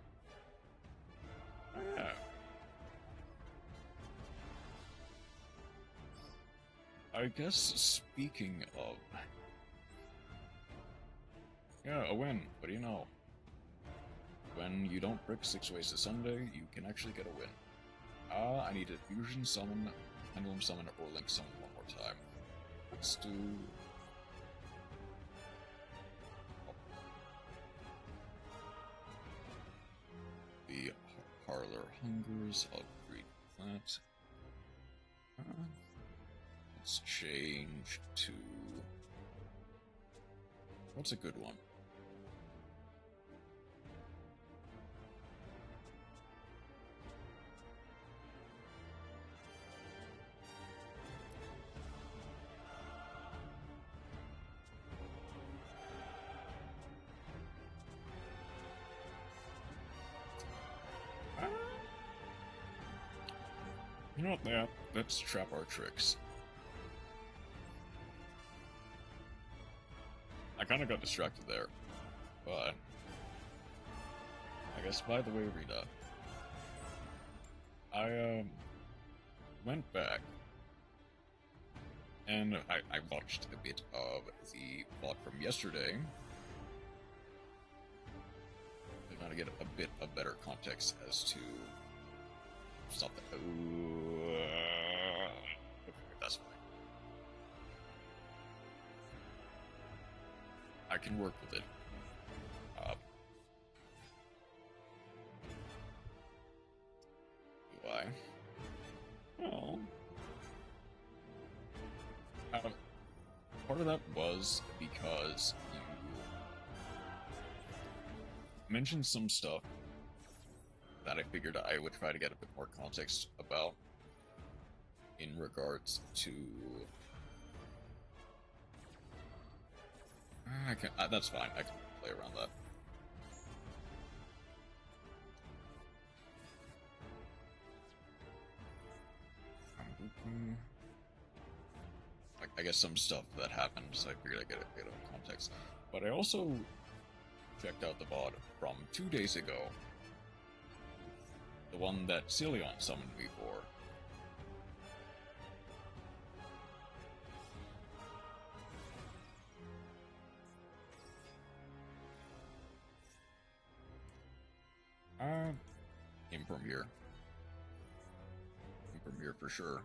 S1: I guess speaking of... Yeah, a win. What do you know? When you don't brick 6 ways to Sunday, you can actually get a win. I need a Fusion Summon, Pendulum Summon, or Link Summon one more time. Let's do... The Parlor Hungers of Greek Plant. Let's change to... What's a good one? You know what, yeah, let's trap our tricks. I kind of got distracted there, but I guess by the way, Rita, I went back and I watched a bit of the VOD from yesterday. I gotta get a bit of better context as to stop that. Okay, that's fine. I can work with it. Do I? Well, part of that was because you mentioned some stuff that I figured I would try to get a bit more context about in regards to. That's fine. I can play around that. I guess some stuff that happened, so I figured I'd get a bit of context. But I also checked out the VOD from 2 days ago. The one that Celion summoned me for. Impremiere. Impremiere for sure.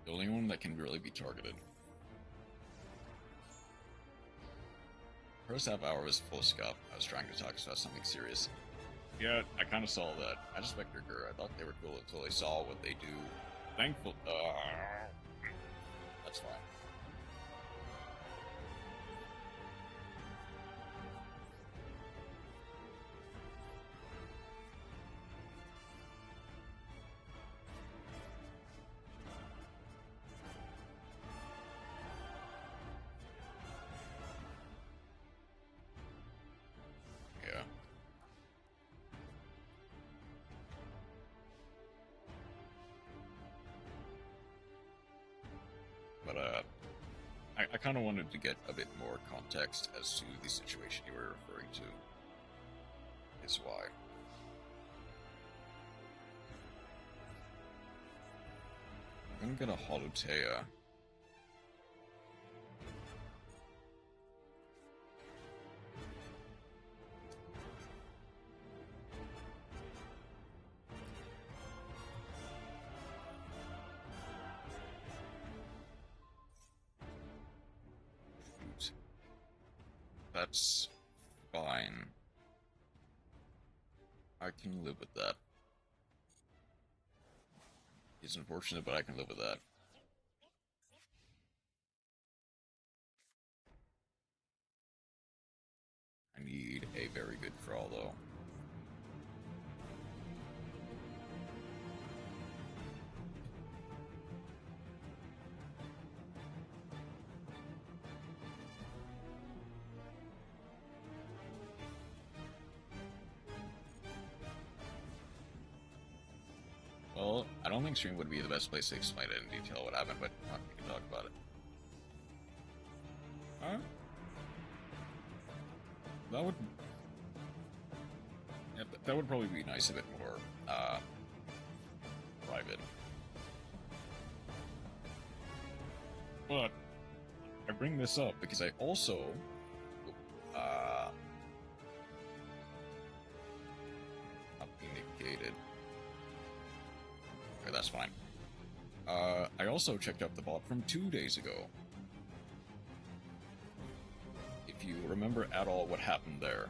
S1: The only one that can really be targeted. First half hour was full scuff. I was trying to talk about something serious. Yeah, I kind of saw that. I just Vector Gur. I thought they were cool until I saw what they do. Thankful. That's fine. Yeah. But, I kind of wanted to get a bit more context as to the situation you were referring to. Is why. I'm gonna get a Holotea. That's fine. I can live with that. It's unfortunate, but I can live with that. I need a very good draw, though. Well, I don't think stream would be the best place to explain it in detail what happened, but we can talk about it. That would... Yeah, that would probably be nice, a bit more, private. But, I bring this up because I also, not being negated. Okay, that's fine. I also checked up the bot from 2 days ago. If you remember at all what happened there.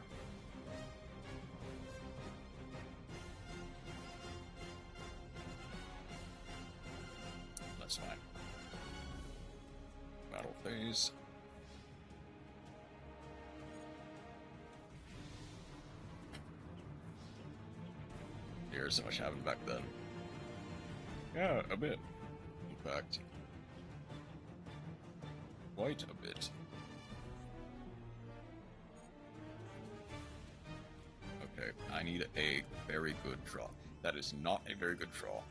S1: That's fine. Battle phase. There's so much happened back then. Yeah, a bit. In fact, quite a bit. Okay, I need a very good draw. That is not a very good draw.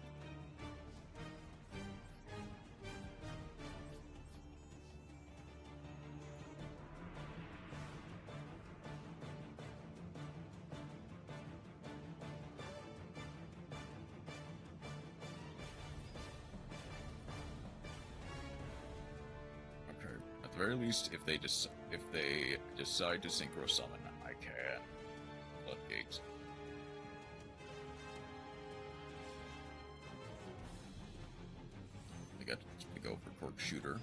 S1: Okay, at the very least, if they decide to synchro summon, I can floodgate. I got to go for Cork Shooter.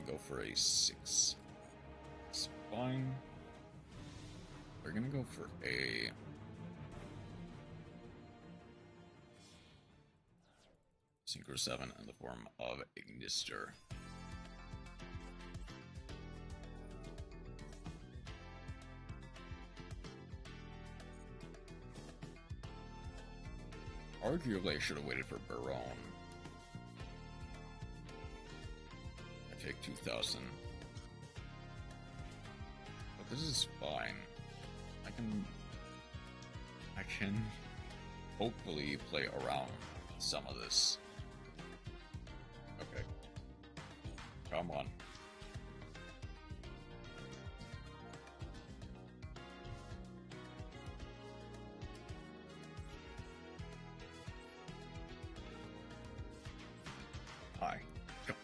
S1: Go for a 6. It's fine. We're gonna go for a Synchro 7 in the form of Ignister. Arguably, I should have waited for Baron. I take 2,000. But this is fine. I can hopefully play around some of this. Okay. Come on. Hi. God.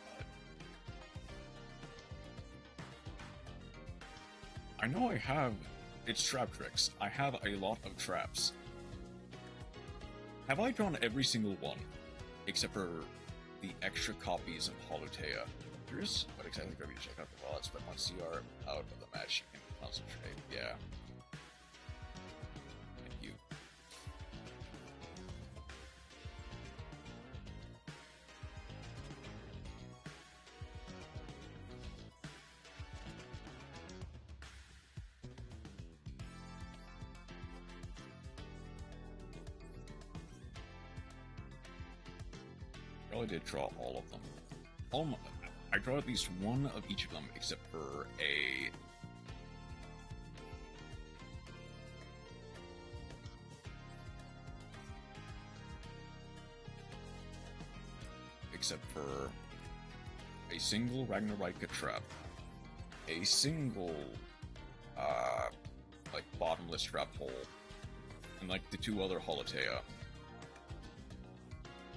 S1: I know I have... It's trap tricks. I have a lot of traps. Have I drawn every single one? Except for the extra copies of Holotea. Curious what exactly going to check out the VODs, but once you are out of the match, you can concentrate. Yeah. Thank you. Probably did draw all of them. I draw at least one of each of them, except for a... Except for a single Ragnarika trap, a single, like, bottomless trap hole, and, like, the two other Holotea,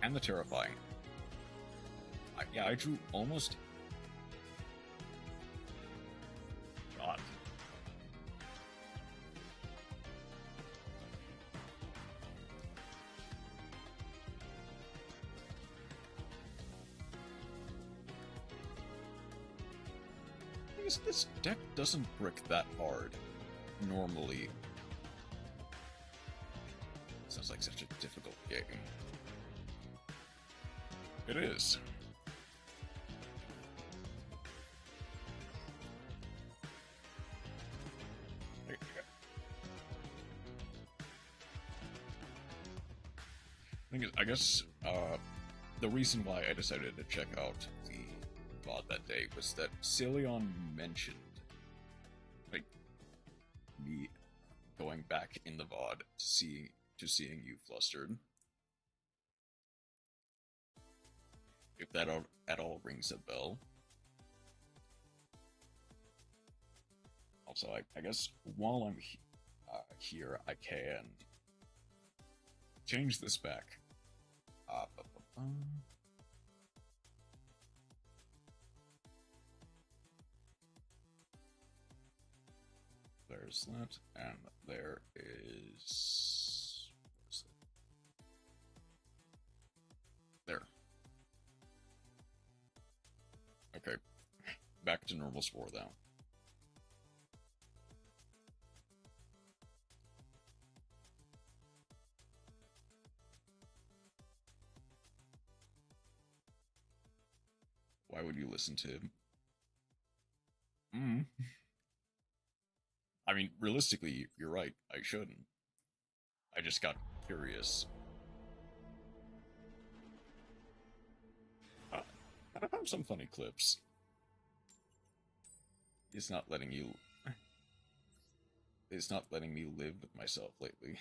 S1: and the Terrifying. Yeah, I drew almost... God. I guess this deck doesn't brick that hard, normally. Sounds like such a difficult game. It is. I guess the reason why I decided to check out the VOD that day was that Cilion mentioned, like, me going back in the VOD to seeing you flustered. If that at all rings a bell. Also, I guess while I'm here, I can change this back. There's that, and there is... What is it? There. Okay, back to normal spore now. Why would you listen to him? I mean, realistically, you're right. I shouldn't. I just got curious. I have some funny clips. It's not letting you... It's not letting me live with myself lately.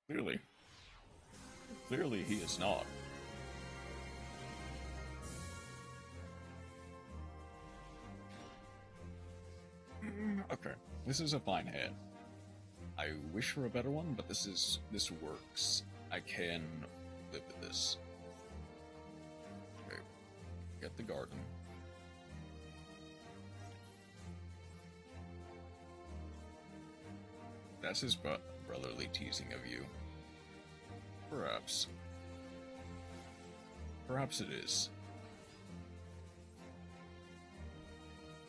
S1: Clearly. Clearly he is not. Okay, this is a fine hand. I wish for a better one, but this works. I can live with this. Okay, get the garden. That's his brotherly teasing of you. Perhaps. Perhaps it is.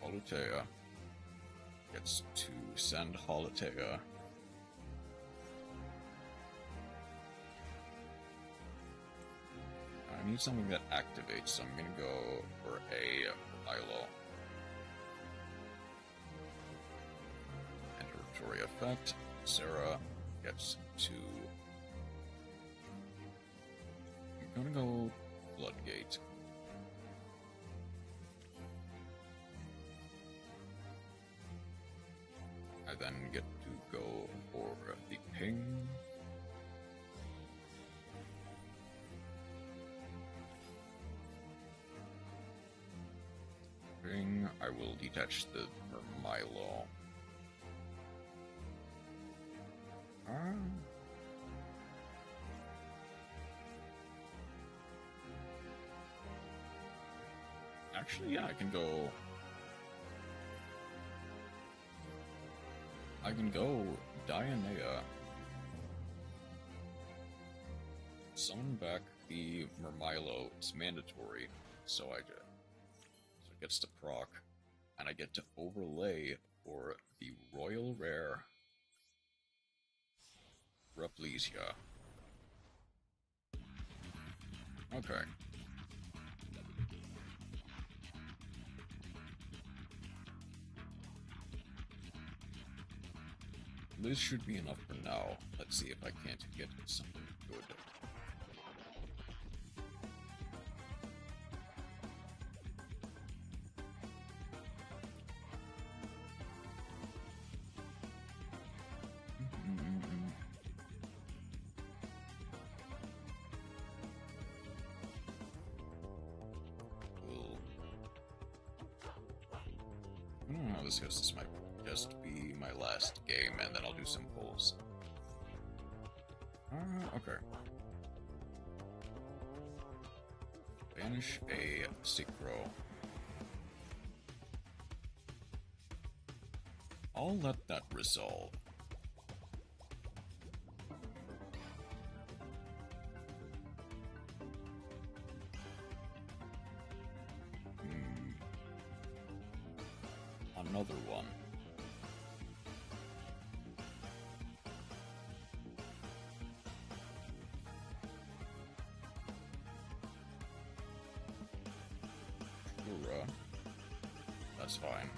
S1: Holutea gets to send Holutea. I need something that activates, so I'm gonna go for a Milo. And derogatory effect, Sarah gets to... I'm gonna go Floodgate. I then get to go for the ping. I will detach the Milo. Actually, yeah, I can go Dianea. Summon back the Murmilo. It's mandatory, so it gets to proc, and I get to overlay for the Royal Rare Replesia. Okay. This should be enough for now. Let's see if I can't get something good. I don't know how this goes. This might just be my last game, and then I'll do some polls. Okay. Banish a Synchro. I'll let that resolve. Another one. That's fine.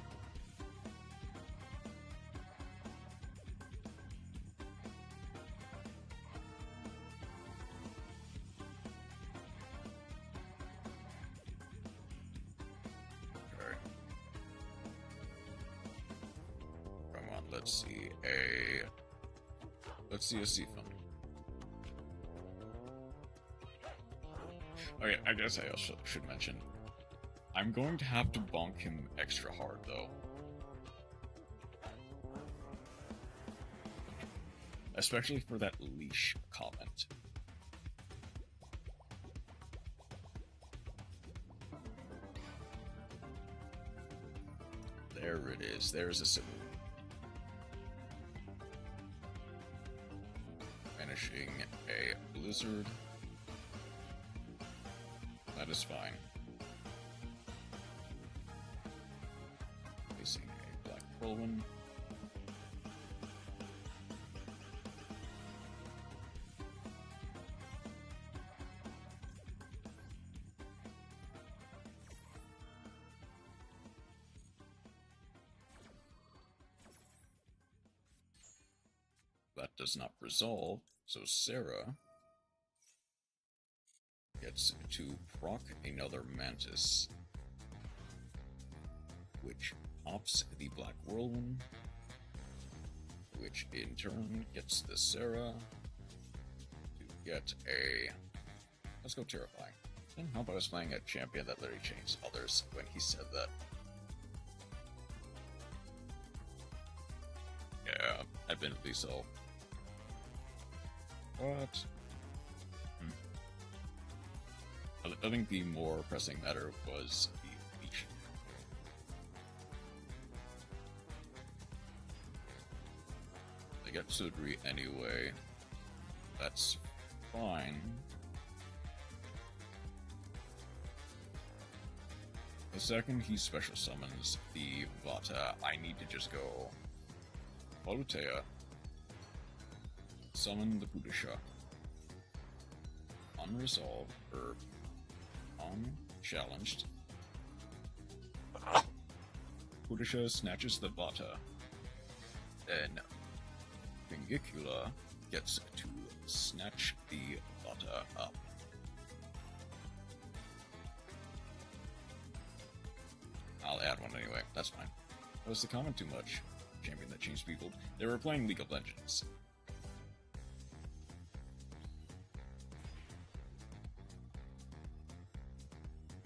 S1: Okay. Come on, let's see a Siphon. Okay, I guess I also should mention, I'm going to have to bonk him extra hard, though. Especially for that leash comment. There it is. There's a symbol. Finishing a blizzard. That is fine. Facing a black whirlwind. That That does not resolve, so Sarah gets to proc another Mantis, which pops the Black Whirlwind, which in turn gets the Sarah to get a... Let's go Terrifying. And how about us playing a champion that literally changed others when he said that? Yeah, admittedly so. But... I think the more pressing matter was the leash. They get to agree anyway. That's fine. The second he special summons the Vata, I need to just go Polutea, summon the Pudisha, unresolved, or unchallenged. Pudisha snatches the Vata, then Pingicula gets to snatch the Vata up. I'll add one anyway, that's fine. Was the comment too much? Champion that changed people. They were playing League of Legends.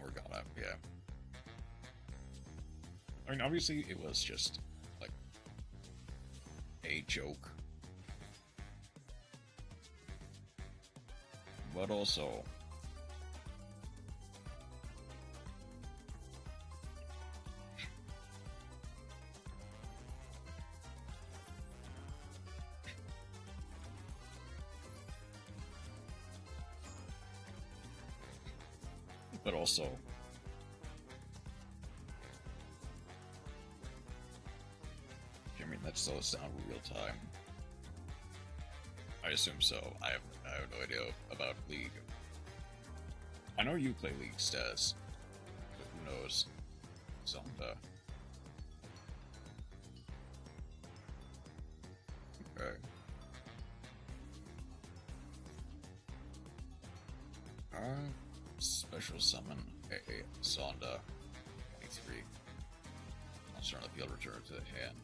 S1: We're gonna, yeah. I mean, obviously it was just, like, a joke. But also... I mean, that slows down real time. I assume so. I have no idea about League. I know you play League, Staz, but who knows? Zonda. Okay. Special summon a Zonda 23. Monster on the field, return to the hand.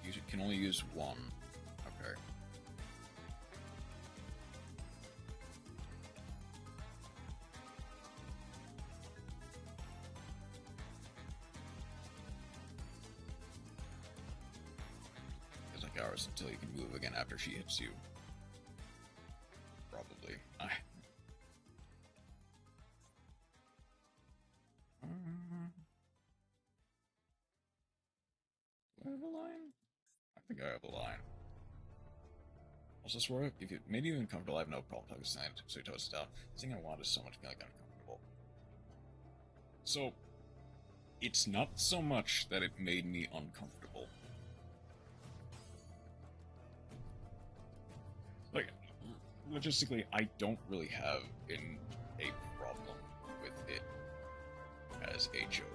S1: You can only use one. Okay. It's like hours until you can move again after she hits you. Probably. Do I have a line? I think I have a line. Also, swear, if it made you uncomfortable, I have no problem talking sand, so you toast it down. The thing I want is so much feeling uncomfortable. So, it's not so much that it made me uncomfortable. Like, logistically, I don't really have a problem with it as a joke.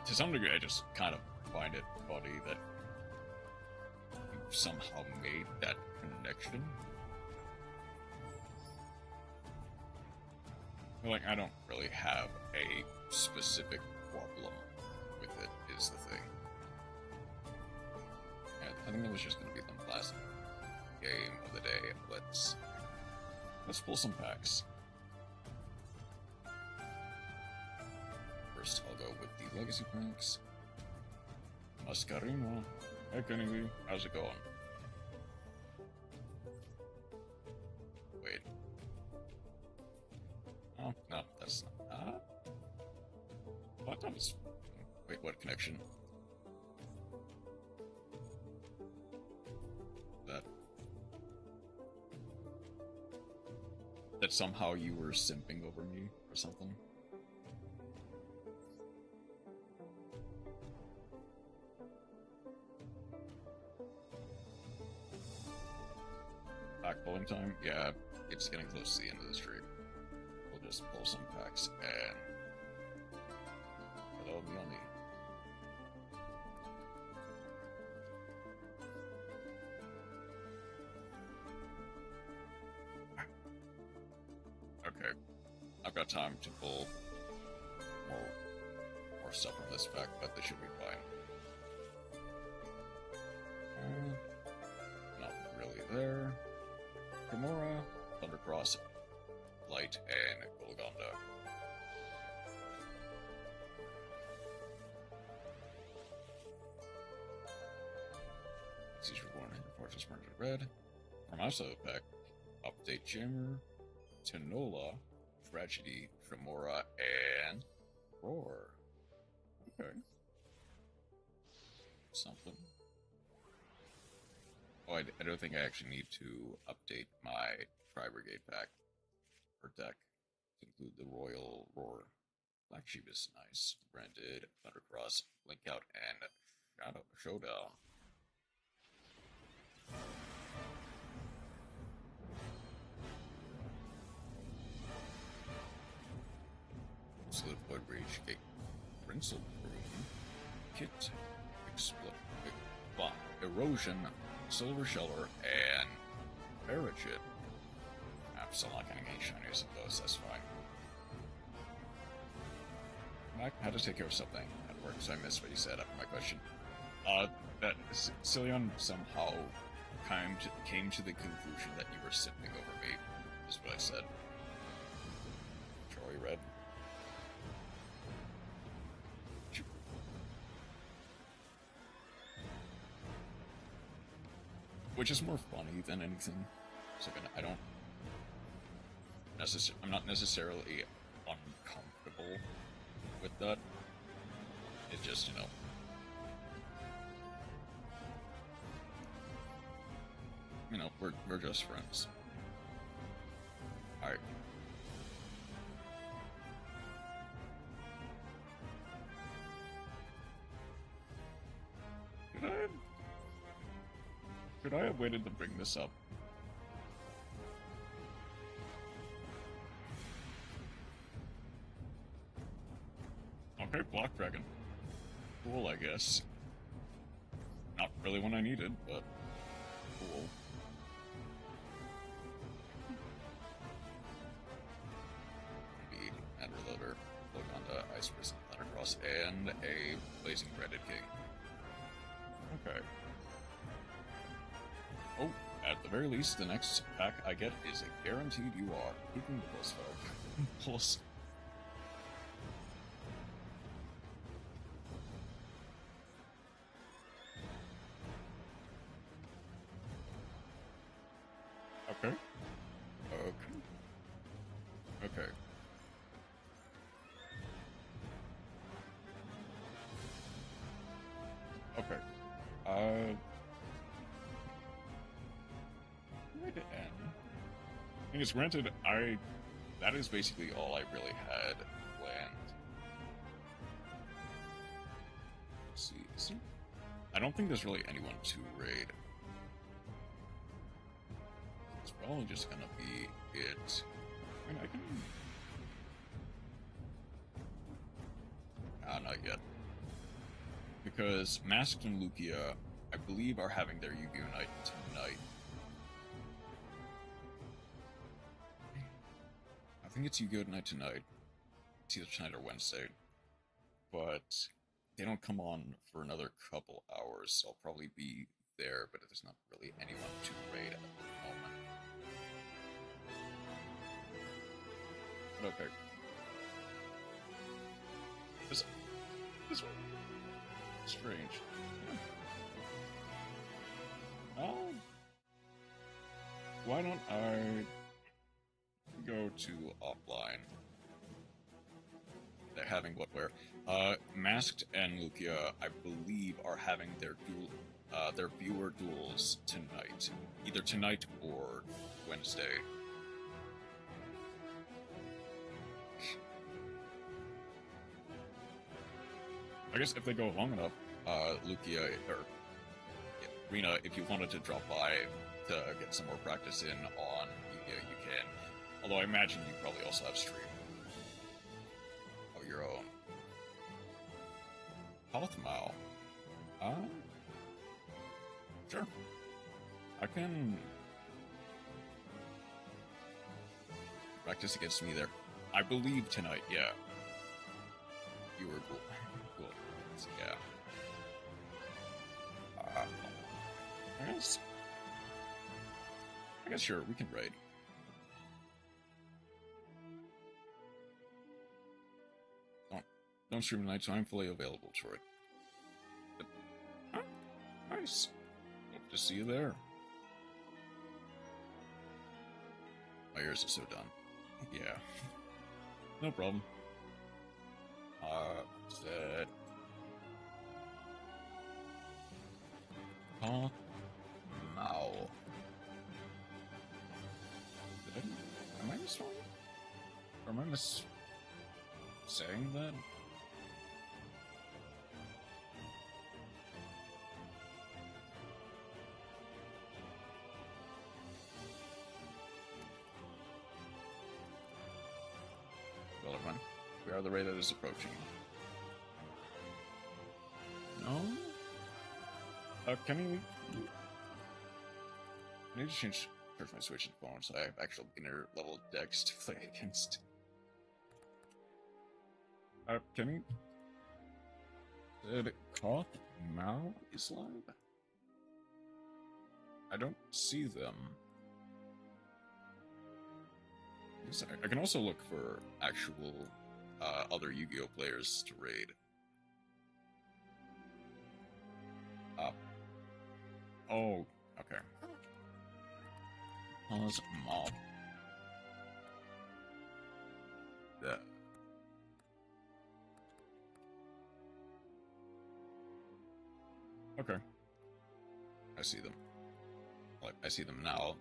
S1: To some degree, I just kind of find it funny that you somehow made that connection. Like, I don't really have a specific problem with it, is the thing. And I think that was just going to be the last game of the day. Let's pull some packs. First, I'll go with the Legacy packs. Mascarino. Hey, Konami. How's it going? Wait. Oh, no, that's not... what times? Wait, what connection? That somehow you were simping over me or something? Pack pulling time? Yeah, it's getting close to the end of the stream. We'll just pull some packs and... hello, yummy. Okay, I've got time to pull more stuff from this pack, but this should be fine. Not really there. Gamora, Thundercross, Light, and Golgonda. These were born in the Fortress Murdered Red. From outside the pack, Update Jammer, Tinola, Tragedy, Tremora, and Roar. Okay. Something. Oh, I don't think I actually need to update my Tri-Brigade pack or deck to include the Royal Roar. Black Sheep is nice. Branded, Thundercross, Blink Out, and Shadow Showdown. Slip Void Rage Gate, Rinsel Broom, Kit, Erosion, Silver Sheller, and Parachute. I'm still not getting any shinies of those, that's fine. I had to take care of something at work, so I missed what you said after my question. That Cillian somehow came to the conclusion that you were sipping over me, is what I said. Troy Red. Which is more funny than anything. So I'm not necessarily uncomfortable with that. It's just, you know. You know, we're just friends. Alright. Should I have waited to bring this up? Okay, Block Dragon. Cool, I guess. Not really one I needed, but cool. Bead, and Reloader, Golgonda, Ice Prison, Thundercross, and a Blazing Branded King. Okay. Oh, at the very least, the next pack I get is a guaranteed UR. Keeping the plus 5. Plus. Okay. Okay. Okay. Where to end? I think it's granted, that is basically all I really had planned. Let's see, I don't think there's really anyone to raid. It's probably just gonna be it. I mean, I can... not yet. Because Masked and Lugia, I believe, are having their Yu-Gi-Oh! Night tonight. I think it's Yu-Gi-Oh! Night tonight. It's either tonight or Wednesday. But they don't come on for another couple hours, so I'll probably be there, but there's not really anyone to raid at the moment. But okay. This one. Strange. Well, why don't I go to offline? They're having what where? Masked and Lugia, I believe, are having their viewer duels tonight. Either tonight or Wednesday. I guess if they go long enough, Lugia, or Rena, if you wanted to drop by to get some more practice in on Yu-Gi-Oh, you can. Although I imagine you probably also have stream of your own. Hothmal. Sure. I can practice against me there. I believe tonight, yeah. You were cool. Cool. Yeah. I guess sure, we can raid. Don't stream tonight, so I'm fully available for it. But, nice. Hope to see you there. My ears are so done. Yeah. No problem. Said... Huh? Now. Am I miswrong? Or am I saying that? Well, everyone, we are the raid that is approaching. No? Can you... I need to change my Switch and phone so I have actual beginner level decks to play against. Can you... Did Koth Mao is live? I don't see them. I can also look for actual other Yu-Gi-Oh players to raid. Oh, okay. Pause mob. Yeah. Okay. I see them. Like, I see them now.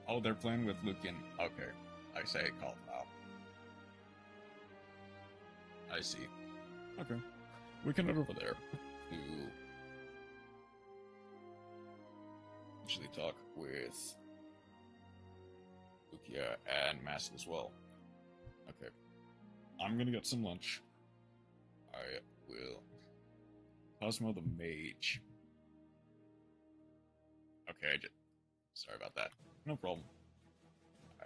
S1: Oh, they're playing with Lucian. Okay. I say call now. I see. Okay. We can head over there to actually talk with Lucia and Mass as well. Okay. I'm gonna get some lunch. I will. Cosmo the Mage. Okay, sorry about that. No problem.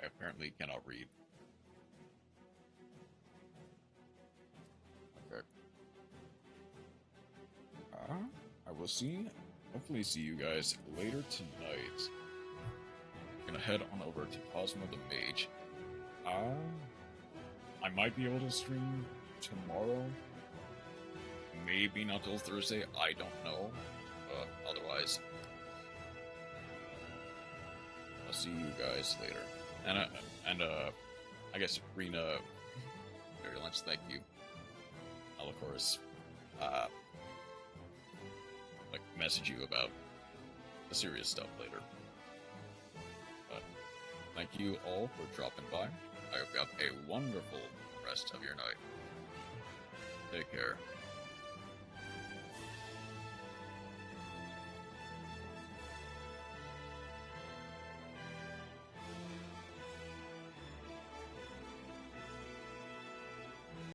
S1: I apparently cannot read. Okay. I will hopefully see you guys later tonight. I'm gonna head on over to Cosmo the Mage. I might be able to stream tomorrow. Maybe not till Thursday, I don't know. But otherwise, I'll see you guys later. And I guess Rena, very much thank you. I'll of course, like message you about the serious stuff later. But thank you all for dropping by. I hope you have a wonderful rest of your night. Take care.